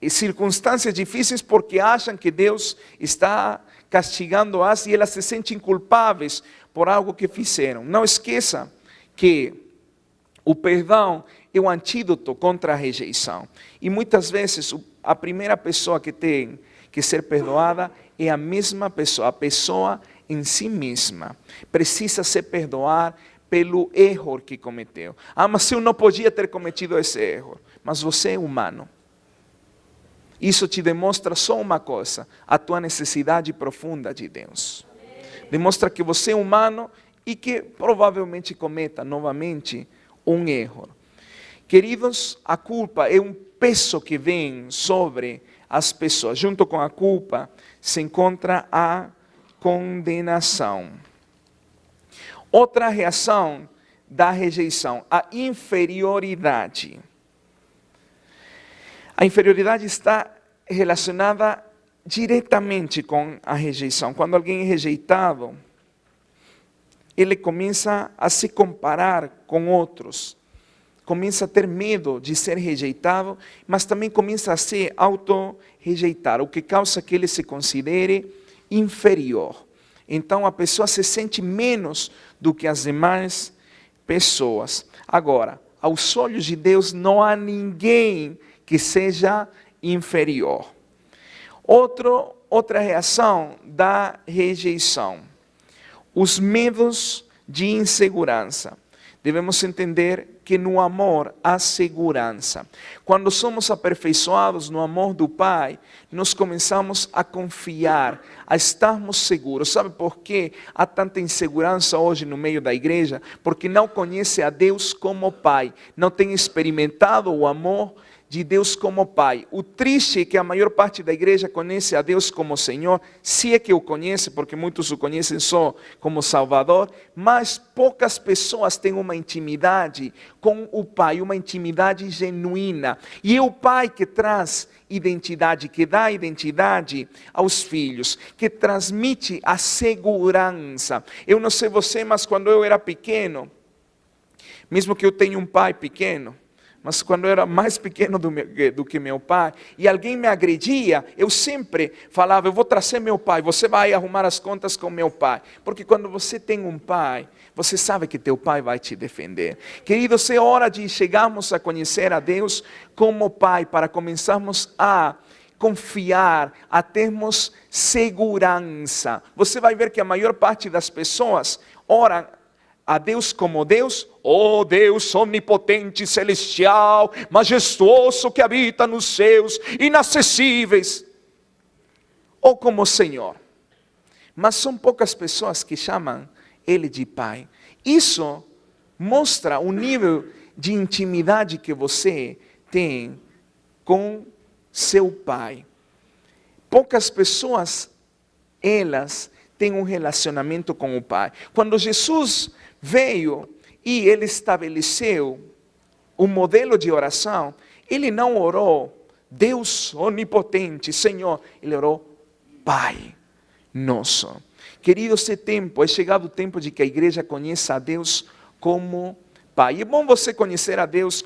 circunstâncias difíceis porque acham que Deus está castigando-as e elas se sentem culpáveis por algo que fizeram. Não esqueça que o perdão é o antídoto contra a rejeição. E muitas vezes a primeira pessoa que tem que ser perdoada é a mesma pessoa, a pessoa em si mesma. Precisa se perdoar pelo erro que cometeu. Mas eu não podia ter cometido esse erro. Mas você é humano. Isso te demonstra só uma coisa, a tua necessidade profunda de Deus. Demonstra que você é humano e que provavelmente cometa novamente um erro. Queridos, a culpa é um peso que vem sobre as pessoas. Junto com a culpa se encontra a condenação. Outra reação da rejeição, a inferioridade. A inferioridade está relacionada diretamente com a rejeição. Quando alguém é rejeitado, ele começa a se comparar com outros, começa a ter medo de ser rejeitado, mas também começa a se auto-rejeitar, o que causa que ele se considere inferior. Então a pessoa se sente menos do que as demais pessoas. Agora, aos olhos de Deus não há ninguém que seja inferior. Outra reação da rejeição. Os medos de insegurança. Devemos entender que no amor há segurança. Quando somos aperfeiçoados no amor do Pai, nós começamos a confiar, a estarmos seguros. Sabe por que há tanta insegurança hoje no meio da igreja? Porque não conhece a Deus como Pai, não tem experimentado o amor de Deus como Pai. O triste é que a maior parte da igreja conhece a Deus como Senhor, se é que o conhece, porque muitos o conhecem só como Salvador, mas poucas pessoas têm uma intimidade com o Pai, uma intimidade genuína. E é o Pai que traz identidade, que dá identidade aos filhos, que transmite a segurança. Eu não sei você, mas quando eu era pequeno, mesmo que eu tenha um pai pequeno, mas quando eu era mais pequeno do que meu pai, e alguém me agredia, eu sempre falava, eu vou trazer meu pai, você vai arrumar as contas com meu pai. Porque quando você tem um pai, você sabe que teu pai vai te defender. Queridos, é hora de chegarmos a conhecer a Deus como Pai, para começarmos a confiar, a termos segurança. Você vai ver que a maior parte das pessoas oram a Deus como Deus, oh Deus onipotente, celestial, majestoso que habita nos céus inacessíveis, ou como Senhor. Mas são poucas pessoas que chamam Ele de Pai. Isso mostra o nível de intimidade que você tem com seu Pai. Poucas pessoas, elas têm um relacionamento com o Pai. Quando Jesus veio e Ele estabeleceu um modelo de oração, Ele não orou Deus onipotente, Senhor, Ele orou Pai nosso. Querido, é chegado o tempo de que a igreja conheça a Deus como Pai. É bom você conhecer a Deus,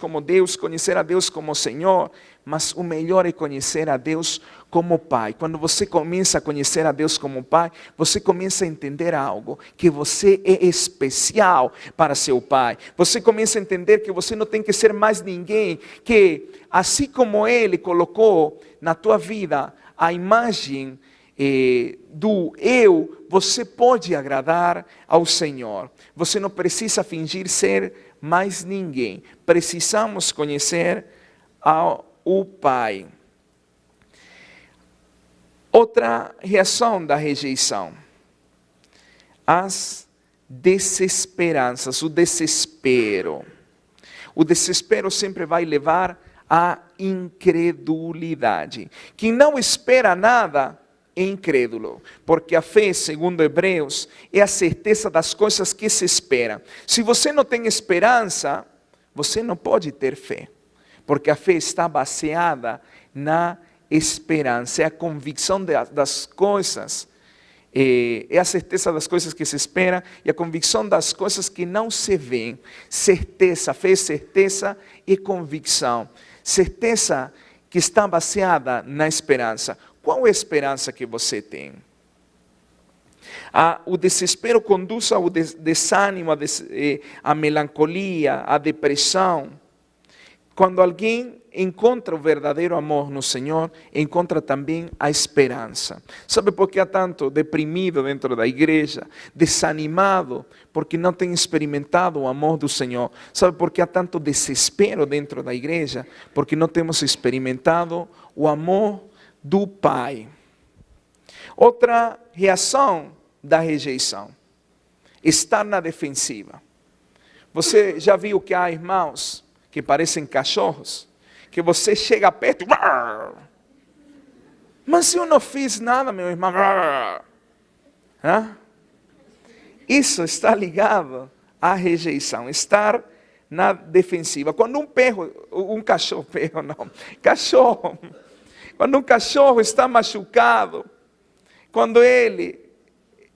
conhecer a Deus como Senhor, mas o melhor é conhecer a Deus como Pai. Quando você começa a conhecer a Deus como Pai, você começa a entender algo, que você é especial para seu Pai. Você começa a entender que você não tem que ser mais ninguém, que assim como Ele colocou na tua vida a imagem do eu, você pode agradar ao Senhor. Você não precisa fingir ser mais ninguém. Precisamos conhecer o Pai. Outra reação da rejeição: as desesperanças, o desespero. O desespero sempre vai levar à incredulidade. Quem não espera nada é incrédulo, porque a fé, segundo Hebreus, é a certeza das coisas que se esperam. Se você não tem esperança, você não pode ter fé, porque a fé está baseada na esperança, é a convicção das coisas, é a certeza das coisas que se esperam e a convicção das coisas que não se veem. Certeza, fé é certeza e convicção. Certeza que está baseada na esperança. Qual é a esperança que você tem? O desespero conduz ao desânimo, à melancolia, à depressão. Quando alguém encontra o verdadeiro amor no Senhor, encontra também a esperança. Sabe por que há tanto deprimido dentro da igreja? Desanimado, porque não tem experimentado o amor do Senhor. Sabe por que há tanto desespero dentro da igreja? Porque não temos experimentado o amor do Pai. Outra reação da rejeição: estar na defensiva. Você já viu que há irmãos que parecem cachorros, que você chega perto, mas eu não fiz nada, meu irmão. Isso está ligado à rejeição, estar na defensiva. Quando quando um cachorro está machucado, quando ele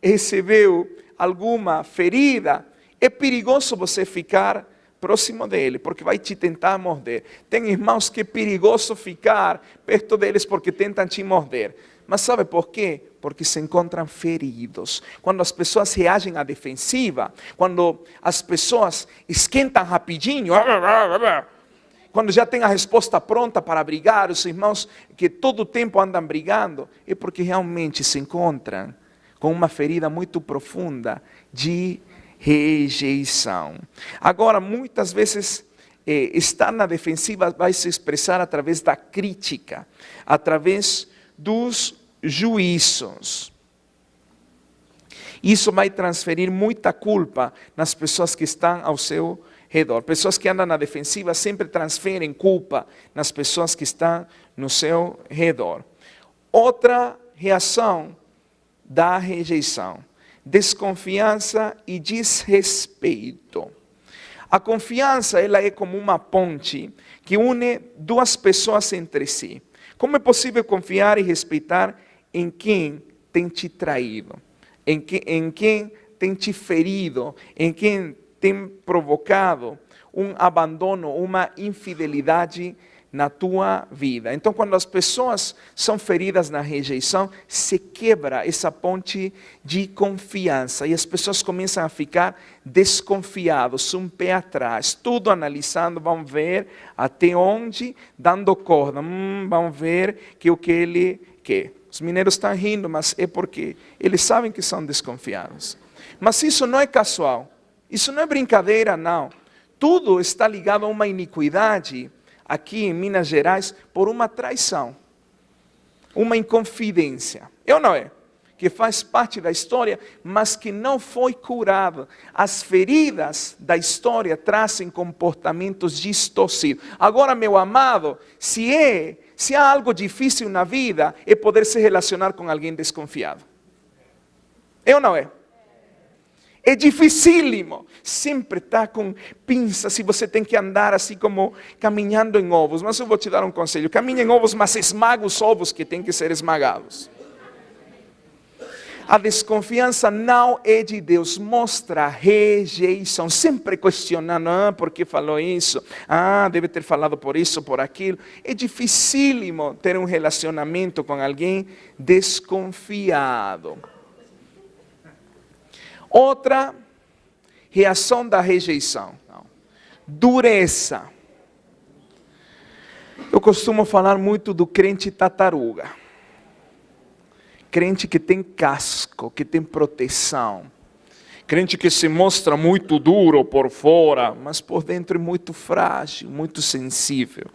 recebeu alguma ferida, é perigoso você ficar próximo dele, porque vai te tentar morder. Tem irmãos que é perigoso ficar perto deles porque tentam te morder. Mas sabe por quê? Porque se encontram feridos. Quando as pessoas reagem à defensiva, quando as pessoas esquentam rapidinho, quando já tem a resposta pronta para brigar, os irmãos que todo o tempo andam brigando, é porque realmente se encontram com uma ferida muito profunda de rejeição. Agora, muitas vezes, estar na defensiva vai se expressar através da crítica, através dos juízos. Isso vai transferir muita culpa nas pessoas que estão ao seu redor. Pessoas que andam na defensiva sempre transferem culpa nas pessoas que estão no seu redor. Outra reação da rejeição: desconfiança e desrespeito. A confiança, ela é como uma ponte que une duas pessoas entre si. Como é possível confiar e respeitar em quem tem te traído, em quem tem te ferido, em quem tem provocado um abandono, uma infidelidade na tua vida? Então, quando as pessoas são feridas na rejeição, se quebra essa ponte de confiança e as pessoas começam a ficar desconfiados, um pé atrás, tudo analisando, vão ver até onde, dando corda, vão ver que o que ele quer. Os mineiros estão rindo, mas é porque eles sabem que são desconfiados. Mas isso não é casual, isso não é brincadeira, não. Tudo está ligado a uma iniquidade aqui em Minas Gerais por uma traição, uma inconfidência. É ou não é? Que faz parte da história, mas que não foi curada. As feridas da história trazem comportamentos distorcidos. Agora, meu amado, se há algo difícil na vida, é poder se relacionar com alguém desconfiado. É ou não é? É dificílimo, sempre está com pinças e você tem que andar assim como caminhando em ovos. Mas eu vou te dar um conselho: caminhe em ovos, mas esmaga os ovos que têm que ser esmagados. A desconfiança não é de Deus, mostra rejeição, sempre questionando, por que falou isso? Deve ter falado por isso, por aquilo. É dificílimo ter um relacionamento com alguém desconfiado. Outra reação da rejeição: dureza. Eu costumo falar muito do crente tartaruga. Crente que tem casco, que tem proteção. Crente que se mostra muito duro por fora, mas por dentro é muito frágil, muito sensível.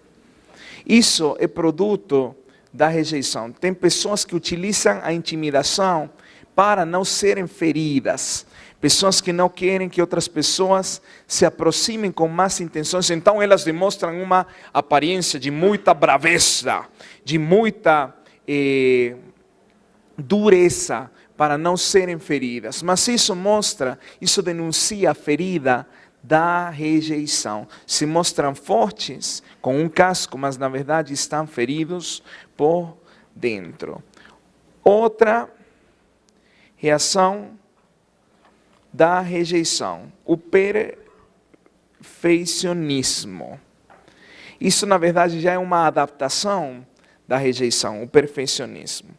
Isso é produto da rejeição. Tem pessoas que utilizam a intimidação para não serem feridas. Pessoas que não querem que outras pessoas se aproximem com más intenções. Então elas demonstram uma aparência de muita braveza, de muita dureza para não serem feridas. Mas isso denuncia a ferida da rejeição. Se mostram fortes com um casco, mas na verdade estão feridos por dentro. Outra reação da rejeição: o perfeccionismo. Isso na verdade já é uma adaptação da rejeição, o perfeccionismo.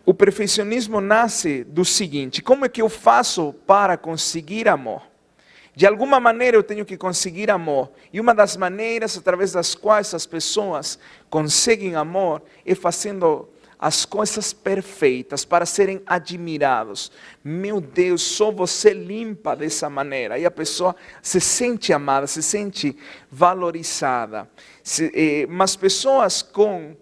O perfeccionismo nasce do seguinte: como é que eu faço para conseguir amor? De alguma maneira eu tenho que conseguir amor. E uma das maneiras através das quais as pessoas conseguem amor é fazendo as coisas perfeitas para serem admirados. Meu Deus, só você limpa dessa maneira. E a pessoa se sente amada, se sente valorizada. Mas pessoas com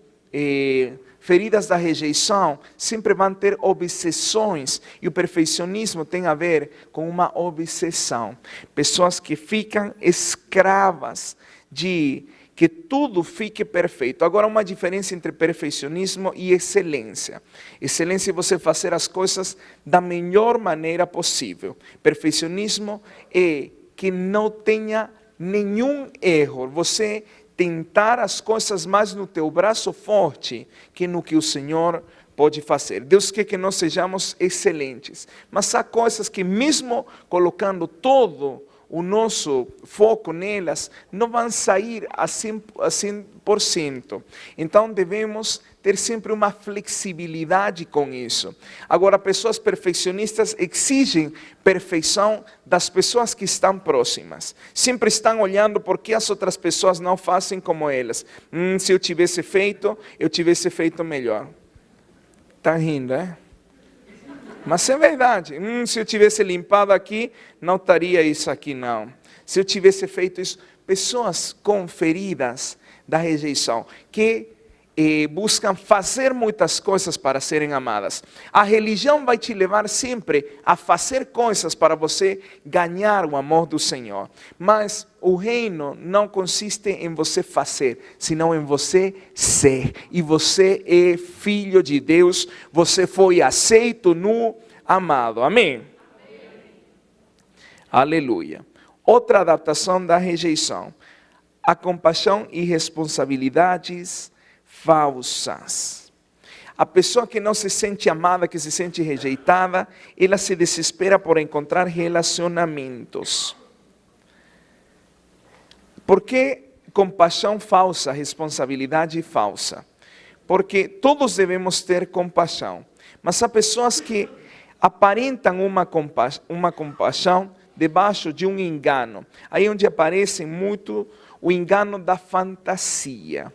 feridas da rejeição sempre vão ter obsessões, e o perfeccionismo tem a ver com uma obsessão. Pessoas que ficam escravas de que tudo fique perfeito. Agora, uma diferença entre perfeccionismo e excelência. Excelência é você fazer as coisas da melhor maneira possível. Perfeccionismo é que não tenha nenhum erro. Você tentar as coisas mais no teu braço forte que no que o Senhor pode fazer. Deus quer que nós sejamos excelentes, mas há coisas que mesmo colocando todo o nosso foco nelas, não vão sair a 100%. Então devemos ter sempre uma flexibilidade com isso. Agora, pessoas perfeccionistas exigem perfeição das pessoas que estão próximas. Sempre estão olhando por que as outras pessoas não fazem como elas. Se eu tivesse feito melhor. Está rindo, é? Mas é verdade. Se eu tivesse limpado aqui, não estaria isso aqui, não. Se eu tivesse feito isso. Pessoas com feridas da rejeição, que buscam fazer muitas coisas para serem amadas. A religião vai te levar sempre a fazer coisas para você ganhar o amor do Senhor. Mas o reino não consiste em você fazer, senão em você ser. E você é filho de Deus, você foi aceito no amado. Amém? Amém. Aleluia. Outra adaptação da rejeição. A compaixão e responsabilidades falsas. A pessoa que não se sente amada, que se sente rejeitada, ela se desespera por encontrar relacionamentos. Por que compaixão falsa, responsabilidade falsa? Porque todos devemos ter compaixão, mas há pessoas que aparentam uma compaixão debaixo de um engano. Aí onde aparece muito o engano da fantasia.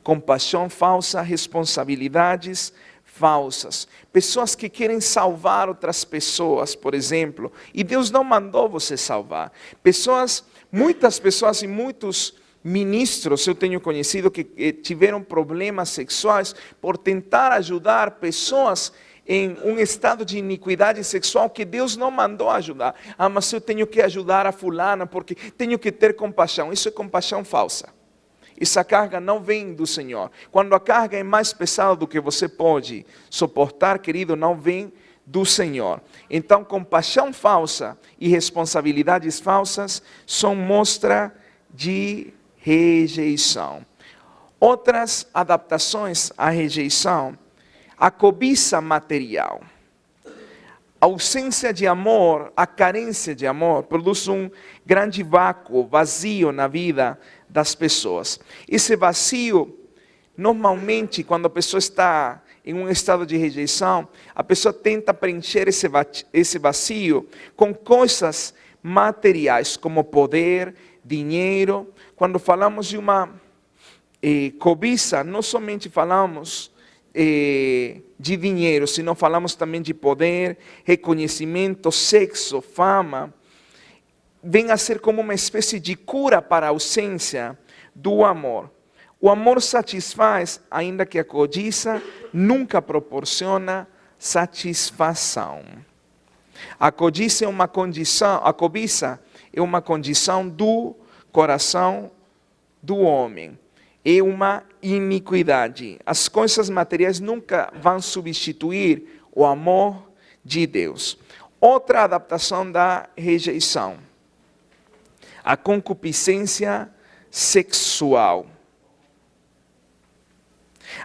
Compaixão falsa, responsabilidades falsas. Pessoas que querem salvar outras pessoas, por exemplo, e Deus não mandou você salvar. Muitas pessoas e muitos ministros eu tenho conhecido que tiveram problemas sexuais por tentar ajudar pessoas em um estado de iniquidade sexual que Deus não mandou ajudar. Mas eu tenho que ajudar a fulana porque tenho que ter compaixão. Isso é compaixão falsa. Essa carga não vem do Senhor. Quando a carga é mais pesada do que você pode suportar, querido, não vem do Senhor. Então, compaixão falsa e responsabilidades falsas são mostra de rejeição. Outras adaptações à rejeição, a cobiça material. A ausência de amor, a carência de amor, produz um grande vácuo, vazio na vida das pessoas. Esse vazio, normalmente, quando a pessoa está em um estado de rejeição, a pessoa tenta preencher esse vazio com coisas materiais, como poder, dinheiro. Quando falamos de uma cobiça, não somente falamos de dinheiro, senão falamos também de poder, reconhecimento, sexo, fama. Vem a ser como uma espécie de cura para a ausência do amor. O amor satisfaz, ainda que a cobiça nunca proporciona satisfação. A cobiça é uma condição do coração do homem. É uma iniquidade. As coisas materiais nunca vão substituir o amor de Deus. Outra adaptação da rejeição. A concupiscência sexual.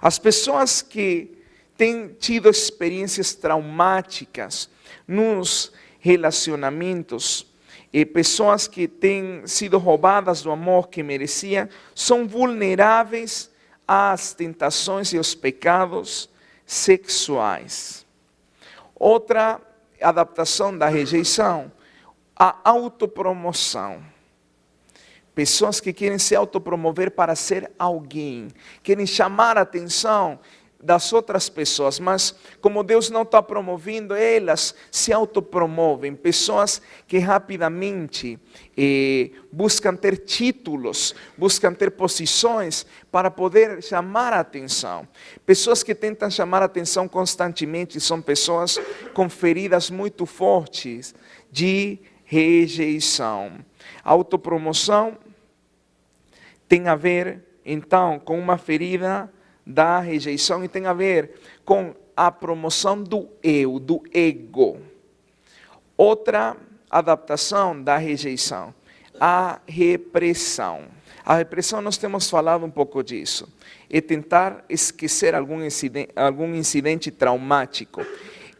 As pessoas que têm tido experiências traumáticas nos relacionamentos, e pessoas que têm sido roubadas do amor que mereciam, são vulneráveis às tentações e aos pecados sexuais. Outra adaptação da rejeição, a autopromoção. Pessoas que querem se autopromover para ser alguém, querem chamar a atenção das outras pessoas, mas como Deus não está promovendo, elas se autopromovem. Pessoas que rapidamente buscam ter títulos, buscam ter posições para poder chamar a atenção. Pessoas que tentam chamar a atenção constantemente são pessoas com feridas muito fortes de rejeição. A autopromoção tem a ver, então, com uma ferida da rejeição e tem a ver com a promoção do eu, do ego. Outra adaptação da rejeição, a repressão. A repressão, nós temos falado um pouco disso. É tentar esquecer algum incidente traumático.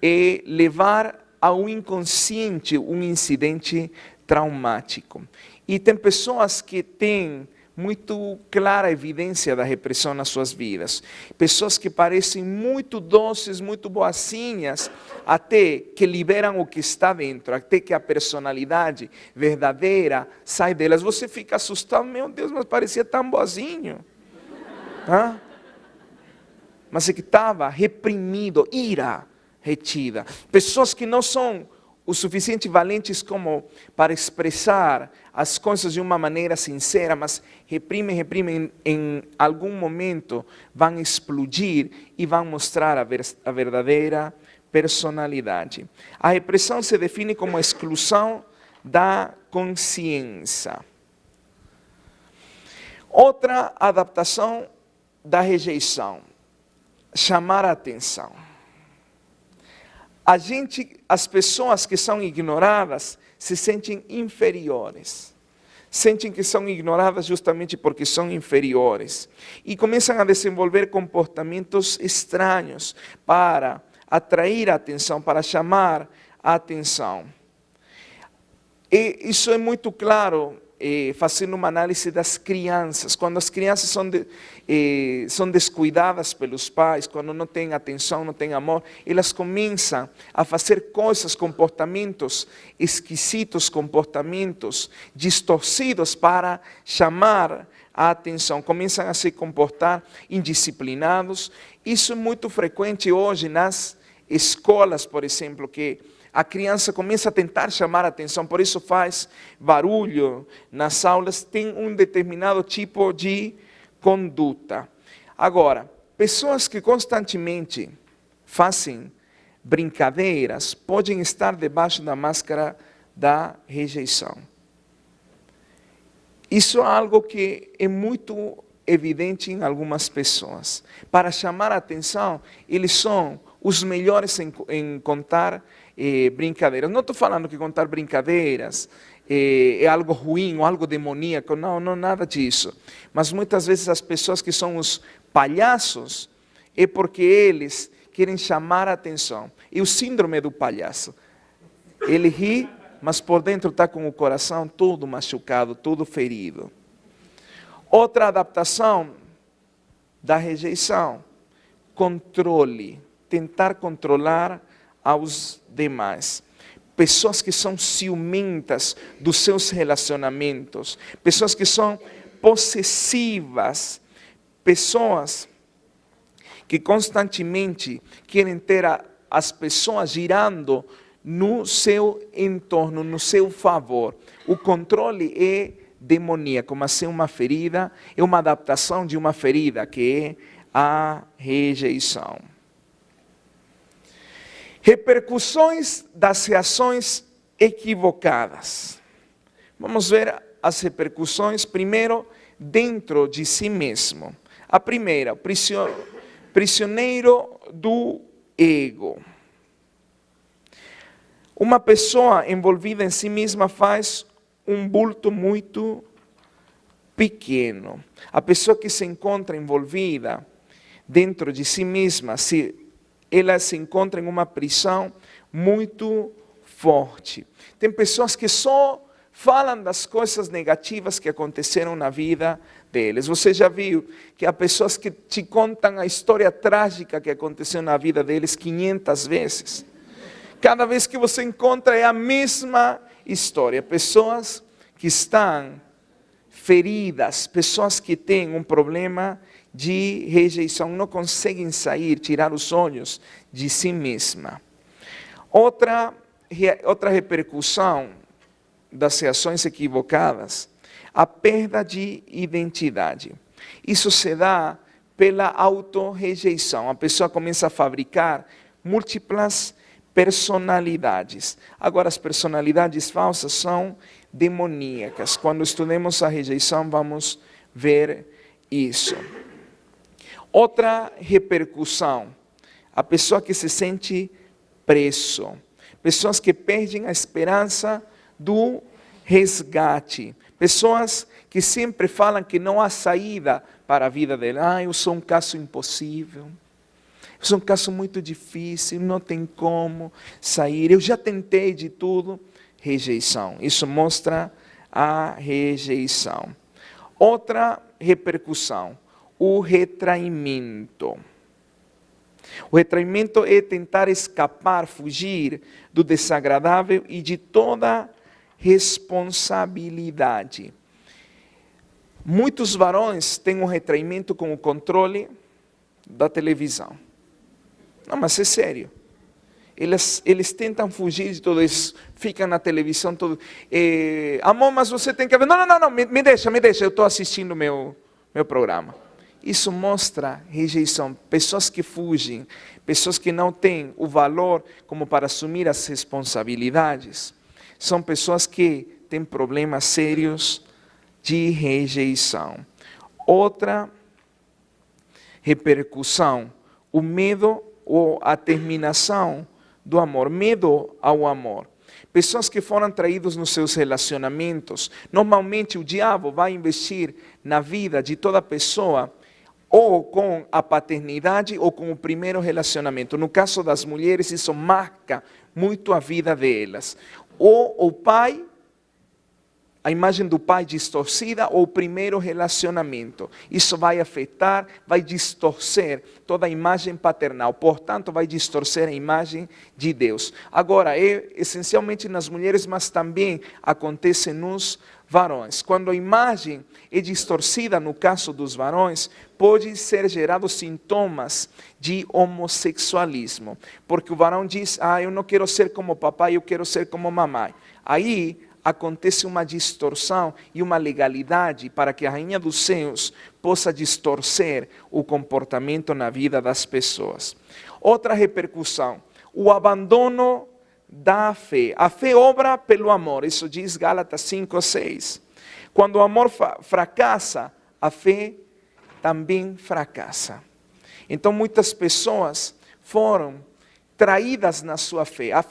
É levar ao inconsciente um incidente traumático. E tem pessoas que têm muito clara evidência da repressão nas suas vidas. Pessoas que parecem muito doces, muito boazinhas, até que liberam o que está dentro, até que a personalidade verdadeira sai delas. Você fica assustado, meu Deus, mas parecia tão boazinho. Mas é que estava reprimido, ira retida. Pessoas que não são o suficiente valentes como para expressar as coisas de uma maneira sincera, mas reprimem, em algum momento vão explodir e vão mostrar a verdadeira personalidade. A repressão se define como a exclusão da consciência. Outra adaptação da rejeição, chamar a atenção. As pessoas que são ignoradas se sentem inferiores. Sentem que são ignoradas justamente porque são inferiores. E começam a desenvolver comportamentos estranhos para atrair a atenção, para chamar a atenção. E isso é muito claro, fazendo uma análise das crianças. Quando as crianças são descuidadas pelos pais, quando não têm atenção, não têm amor, elas começam a fazer coisas, comportamentos esquisitos, comportamentos distorcidos para chamar a atenção. Começam a se comportar indisciplinados. Isso é muito frequente hoje nas escolas, por exemplo, que a criança começa a tentar chamar a atenção, por isso faz barulho nas aulas, tem um determinado tipo de conduta. Agora, pessoas que constantemente fazem brincadeiras podem estar debaixo da máscara da rejeição. Isso é algo que é muito evidente em algumas pessoas. Para chamar a atenção, eles são os melhores em contar brincadeiras. Não estou falando que contar brincadeiras é algo ruim ou algo demoníaco, não, nada disso. Mas muitas vezes as pessoas que são os palhaços é porque eles querem chamar a atenção. E o síndrome do palhaço. Ele ri, mas por dentro está com o coração todo machucado, todo ferido. Outra adaptação da rejeição, controle. Tentar controlar aos demais. Pessoas que são ciumentas dos seus relacionamentos. Pessoas que são possessivas. Pessoas que constantemente querem ter as pessoas girando no seu entorno, no seu favor. O controle é demoníaco, mas é uma ferida, é uma adaptação de uma ferida que é a rejeição. Repercussões das reações equivocadas. Vamos ver as repercussões primeiro dentro de si mesmo. A primeira, prisioneiro do ego. Uma pessoa envolvida em si mesma faz um bulto muito pequeno. A pessoa que se encontra envolvida dentro de si mesma, ela se encontra em uma prisão muito forte. Tem pessoas que só falam das coisas negativas que aconteceram na vida deles. Você já viu que há pessoas que te contam a história trágica que aconteceu na vida deles 500 vezes. Cada vez que você encontra é a mesma história. Pessoas que estão feridas, pessoas que têm um problema de rejeição, não conseguem sair, tirar os olhos de si mesma. Outra repercussão das reações equivocadas, a perda de identidade. Isso se dá pela autorrejeição. A pessoa começa a fabricar múltiplas personalidades. Agora, as personalidades falsas são demoníacas. Quando estudemos a rejeição, vamos ver isso. Outra repercussão, a pessoa que se sente preso. Pessoas que perdem a esperança do resgate. Pessoas que sempre falam que não há saída para a vida dela. Eu sou um caso impossível. Eu sou um caso muito difícil, não tem como sair. Eu já tentei de tudo. rejeição. Isso mostra a rejeição. Outra repercussão, o retraimento. O retraimento é tentar escapar, fugir do desagradável e de toda responsabilidade. Muitos varões têm um retraimento com o controle da televisão. Não, mas é sério. Eles tentam fugir de tudo isso, ficam na televisão, tudo. Amor, mas você tem que ver. Não, me deixa, eu estou assistindo meu programa. Isso mostra rejeição, pessoas que fugem, pessoas que não têm o valor como para assumir as responsabilidades. São pessoas que têm problemas sérios de rejeição. Outra repercussão, o medo ou a terminação do amor, medo ao amor. Pessoas que foram traídas nos seus relacionamentos. Normalmente o diabo vai investir na vida de toda pessoa ou com a paternidade ou com o primeiro relacionamento. No caso das mulheres, isso marca muito a vida delas. Ou o pai, a imagem do pai distorcida, ou o primeiro relacionamento. Isso vai afetar, vai distorcer toda a imagem paternal. Portanto, vai distorcer a imagem de Deus. Agora, é essencialmente nas mulheres, mas também acontece nos varões. Quando a imagem é distorcida, no caso dos varões, pode ser gerados sintomas de homossexualismo. Porque o varão diz, eu não quero ser como papai, eu quero ser como mamãe. Aí acontece uma distorção e uma legalidade para que a rainha dos céus possa distorcer o comportamento na vida das pessoas. Outra repercussão, o abandono da fé. A fé obra pelo amor, isso diz Gálatas 5:6. Quando o amor fracassa, a fé também fracassa. Então muitas pessoas foram traídas na sua fé. As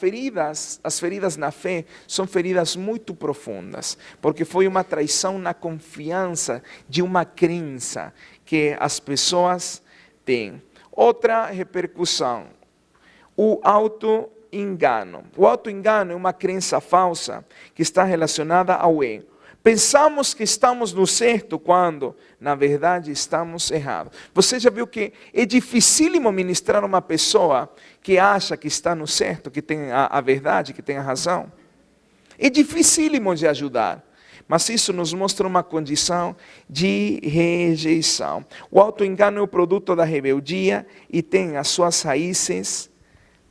feridas na fé são feridas muito profundas, porque foi uma traição na confiança de uma crença que as pessoas têm. Outra repercussão, o auto-engano. O auto-engano é uma crença falsa que está relacionada ao eu. Pensamos que estamos no certo quando, na verdade, estamos errados. Você já viu que é dificílimo ministrar uma pessoa que acha que está no certo, que tem a verdade, que tem a razão? É dificílimo de ajudar. Mas isso nos mostra uma condição de rejeição. O auto-engano é o produto da rebeldia e tem as suas raízes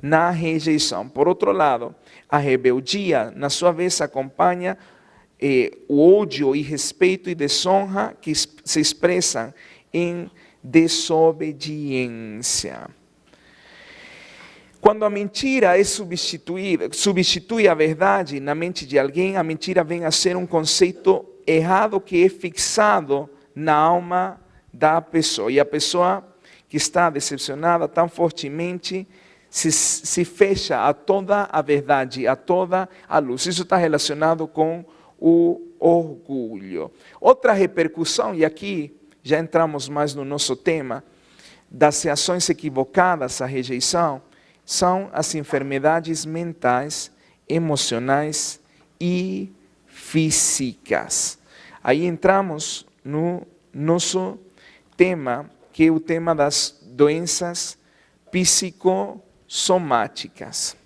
na rejeição. Por outro lado, a rebeldia, na sua vez, acompanha o ódio e respeito e desonra que se expressam em desobediência. Quando a mentira é substitui a verdade na mente de alguém, a mentira vem a ser um conceito errado que é fixado na alma da pessoa. E a pessoa que está decepcionada tão fortemente se fecha a toda a verdade, a toda a luz. Isso está relacionado com o orgulho. Outra repercussão, e aqui já entramos mais no nosso tema, das reações equivocadas à rejeição, são as enfermidades mentais, emocionais e físicas. Aí entramos no nosso tema, que é o tema das doenças psicossomáticas.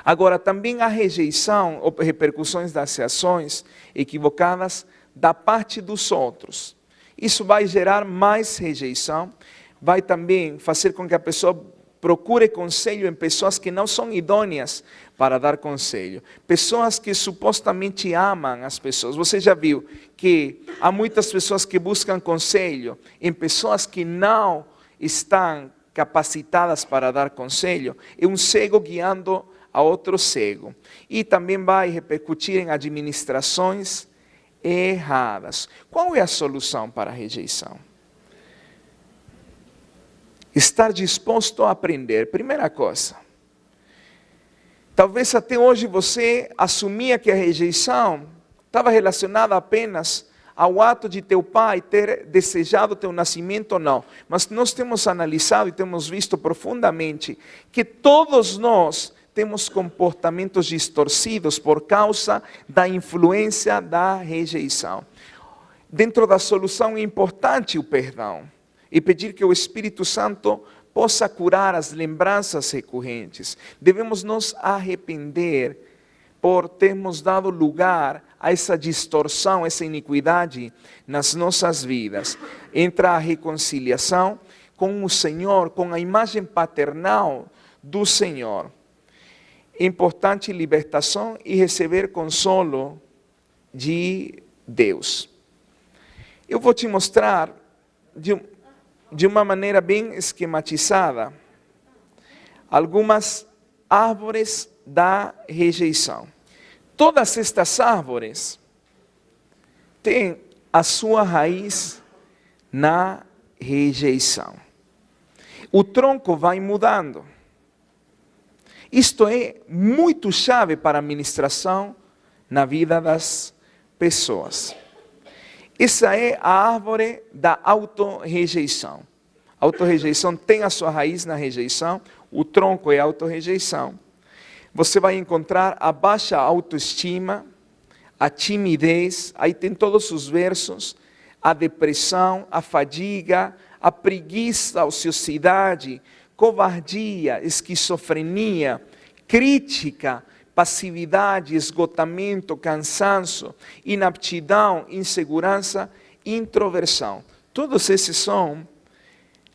Agora, também há rejeição ou repercussões das reações equivocadas da parte dos outros. Isso vai gerar mais rejeição, vai também fazer com que a pessoa procure conselho em pessoas que não são idôneas para dar conselho. Pessoas que supostamente amam as pessoas. Você já viu que há muitas pessoas que buscam conselho em pessoas que não estão capacitadas para dar conselho? É um cego guiando a outro cego. E também vai repercutir em administrações erradas. Qual é a solução para a rejeição? Estar disposto a aprender. Primeira coisa. Talvez até hoje você assumia que a rejeição estava relacionada apenas ao ato de teu pai ter desejado teu nascimento ou não. Mas nós temos analisado e temos visto profundamente que todos nós temos comportamentos distorcidos por causa da influência da rejeição. Dentro da solução é importante o perdão e pedir que o Espírito Santo possa curar as lembranças recorrentes. Devemos nos arrepender por termos dado lugar a essa distorção, essa iniquidade nas nossas vidas. Entra a reconciliação com o Senhor, com a imagem paternal do Senhor. É importante libertação e receber consolo de Deus. Eu vou te mostrar de uma maneira bem esquematizada algumas árvores da rejeição. Todas estas árvores têm a sua raiz na rejeição. O tronco vai mudando. Isto é muito chave para a ministração na vida das pessoas. Essa é a árvore da autorrejeição. A autorrejeição tem a sua raiz na rejeição, o tronco é a autorrejeição. Você vai encontrar a baixa autoestima, a timidez, aí tem todos os versos, a depressão, a fadiga, a preguiça, a ociosidade, covardia, esquizofrenia, crítica, passividade, esgotamento, cansaço, inaptidão, insegurança, introversão. Todos esses são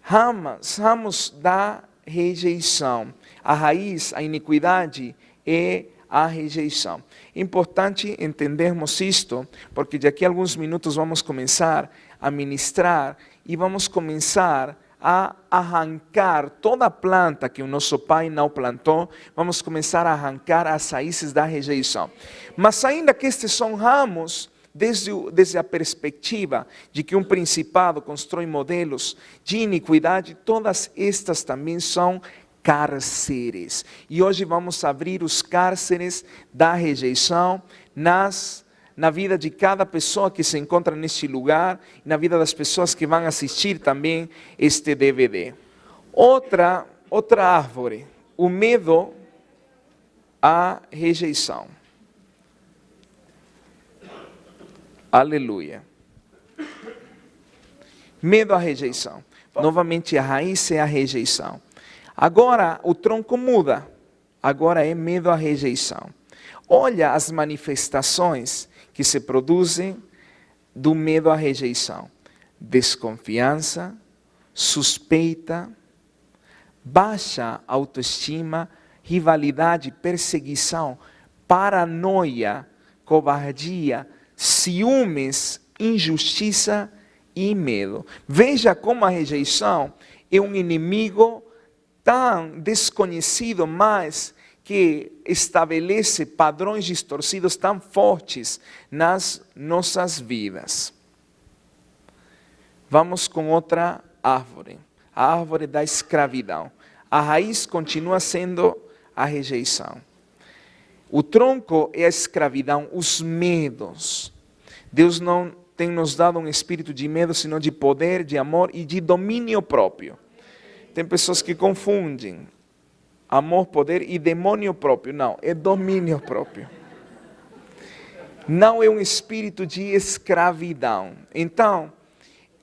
ramos da rejeição. A raiz, a iniquidade é a rejeição. É importante entendermos isto, porque daqui a alguns minutos vamos começar a ministrar e vamos começar a arrancar toda a planta que o nosso pai não plantou, vamos começar a arrancar as raízes da rejeição. Mas ainda que estes são ramos, desde a perspectiva de que um principado constrói modelos de iniquidade, todas estas também são cárceres. E hoje vamos abrir os cárceres da rejeição na vida de cada pessoa que se encontra neste lugar, na vida das pessoas que vão assistir também este DVD. Outra árvore, o medo à rejeição. Aleluia. Medo à rejeição. Novamente, a raiz é a rejeição. Agora o tronco muda. Agora é medo à rejeição. Olha as manifestações que se produzem do medo à rejeição. Desconfiança, suspeita, baixa autoestima, rivalidade, perseguição, paranoia, covardia, ciúmes, injustiça e medo. Veja como a rejeição é um inimigo tão desconhecido, mas que estabelece padrões distorcidos tão fortes nas nossas vidas. Vamos com outra árvore, a árvore da escravidão. A raiz continua sendo a rejeição. O tronco é a escravidão, os medos. Deus não tem nos dado um espírito de medo, senão de poder, de amor e de domínio próprio. Tem pessoas que confundem amor, poder e demônio próprio. Não, é domínio próprio. Não é um espírito de escravidão. Então,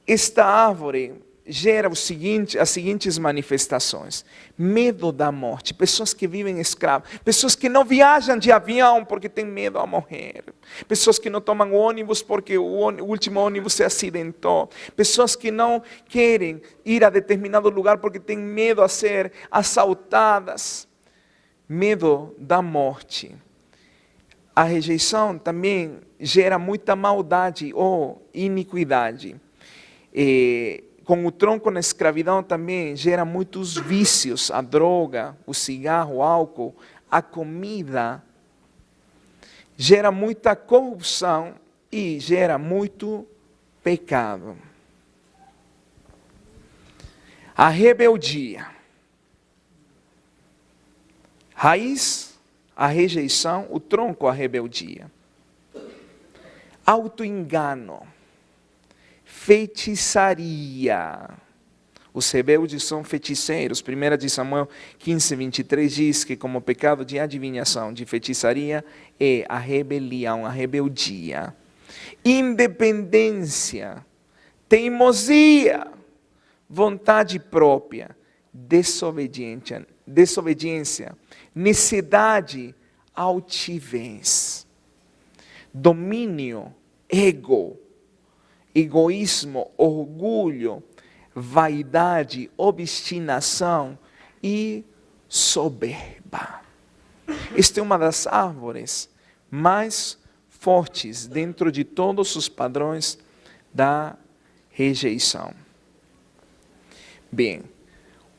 esta árvore gera as seguintes manifestações. Medo da morte, pessoas que vivem escravas, pessoas que não viajam de avião porque têm medo a morrer, pessoas que não tomam ônibus porque o último ônibus se acidentou, pessoas que não querem ir a determinado lugar porque têm medo a ser assaltadas, medo da morte. A rejeição também gera muita maldade ou iniquidade. Com o tronco na escravidão também gera muitos vícios, a droga, o cigarro, o álcool, a comida. Gera muita corrupção e gera muito pecado. A rebeldia. Raiz, a rejeição, o tronco, a rebeldia. Autoengano. Feitiçaria. Os rebeldes são feiticeiros. 1 de Samuel 15, 23 diz que como pecado de adivinhação, de feitiçaria, é a rebelião, a rebeldia. Independência, teimosia, vontade própria, desobediência, necessidade, altivez, domínio, ego, egoísmo, orgulho, vaidade, obstinação e soberba. Esta é uma das árvores mais fortes dentro de todos os padrões da rejeição. Bem,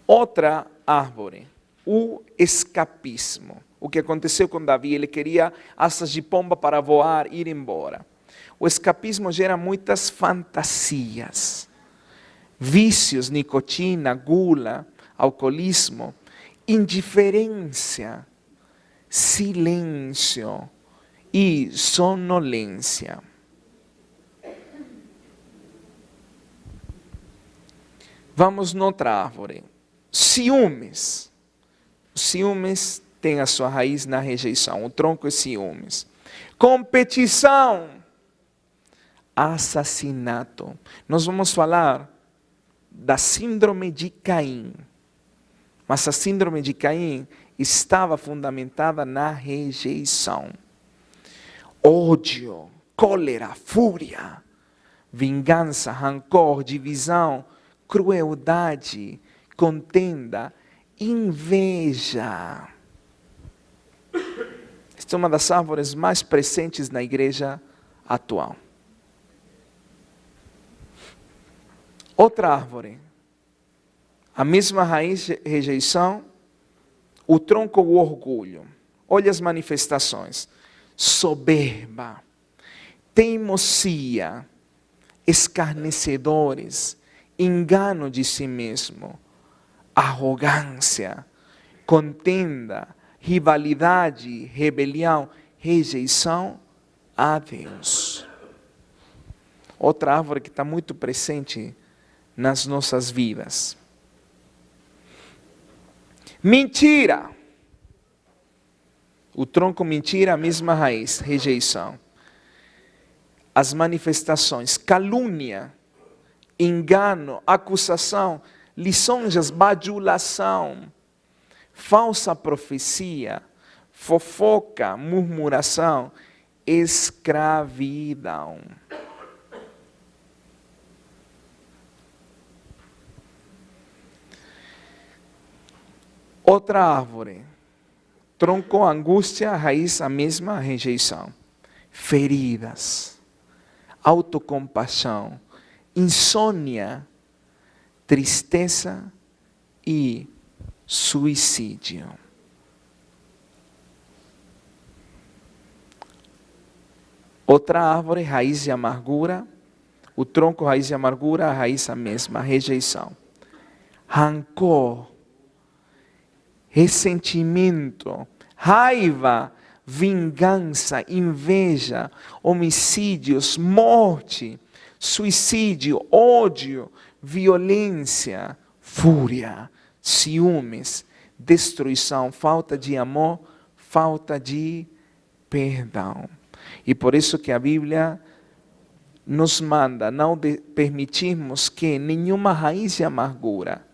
outra árvore, o escapismo. O que aconteceu com Davi, ele queria asas de pomba para voar, ir embora. O escapismo gera muitas fantasias, vícios, nicotina, gula, alcoolismo, indiferença, silêncio e sonolência. Vamos noutra árvore. Ciúmes. O ciúmes tem a sua raiz na rejeição. O tronco é ciúmes. Competição. Assassinato. Nós vamos falar da síndrome de Caim. Mas a síndrome de Caim estava fundamentada na rejeição. Ódio, cólera, fúria, vingança, rancor, divisão, crueldade, contenda, inveja. Esta é uma das árvores mais presentes na igreja atual. Outra árvore, a mesma raiz, rejeição, o tronco, o orgulho. Olha as manifestações. Soberba, teimosia, escarnecedores, engano de si mesmo, arrogância, contenda, rivalidade, rebelião, rejeição a Deus. Outra árvore que está muito presente nas nossas vidas. Mentira. O tronco mentira, a mesma raiz, rejeição. As manifestações, calúnia, engano, acusação, lisonjas, bajulação, falsa profecia, fofoca, murmuração, escravidão. Outra árvore, tronco, angústia, raiz, a mesma rejeição. Feridas, autocompaixão, insônia, tristeza e suicídio. Outra árvore, raiz de amargura, o tronco, raiz de amargura, a raiz a mesma, rejeição. Rancor, ressentimento, raiva, vingança, inveja, homicídios, morte, suicídio, ódio, violência, fúria, ciúmes, destruição, falta de amor, falta de perdão. E por isso que a Bíblia nos manda não permitirmos que nenhuma raiz de amargura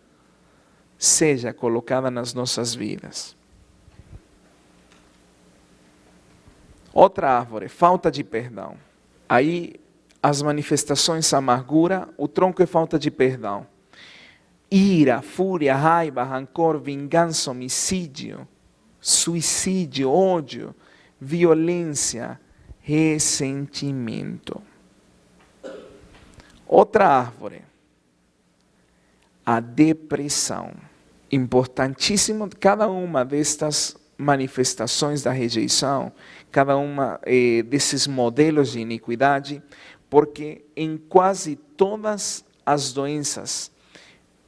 seja colocada nas nossas vidas. Outra árvore, falta de perdão. Aí as manifestações são amargura, o tronco é falta de perdão. Ira, fúria, raiva, rancor, vingança, homicídio, suicídio, ódio, violência, ressentimento. Outra árvore, a depressão. Importantíssimo cada uma destas manifestações da rejeição, cada uma desses modelos de iniquidade, porque em quase todas as doenças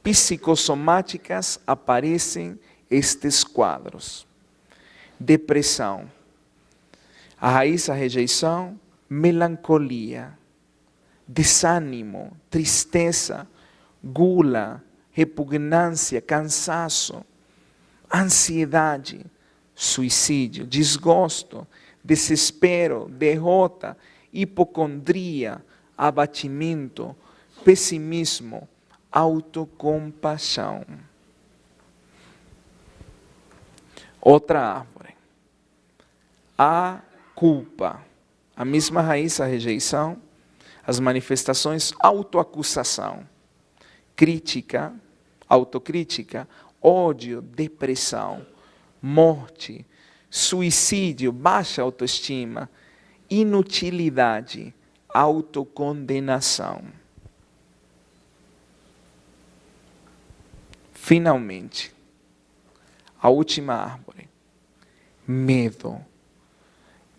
psicossomáticas aparecem estes quadros. Depressão, a raiz, a rejeição, melancolia, desânimo, tristeza, gula, repugnância, cansaço, ansiedade, suicídio, desgosto, desespero, derrota, hipocondria, abatimento, pessimismo, autocompaixão. Outra árvore. A culpa. A mesma raiz, a rejeição. As manifestações, autoacusação. Crítica, autocrítica. Ódio, depressão. Morte, suicídio, baixa autoestima. Inutilidade, autocondenação. Finalmente, a última árvore, medo.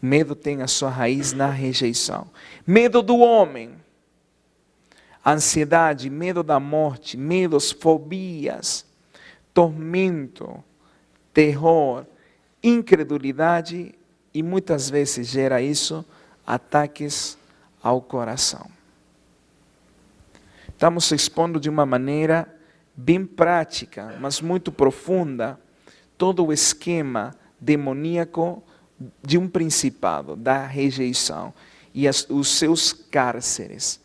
Medo tem a sua raiz na rejeição. Medo do homem, ansiedade, medo da morte, medos, fobias, tormento, terror, incredulidade e muitas vezes gera isso ataques ao coração. Estamos expondo de uma maneira bem prática, mas muito profunda, todo o esquema demoníaco de um principado, da rejeição, e os seus cárceres,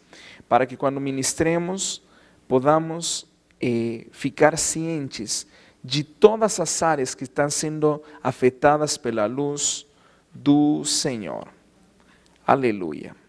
para que quando ministremos, podamos ficar cientes de todas as áreas que estão sendo afetadas pela luz do Senhor. Aleluia.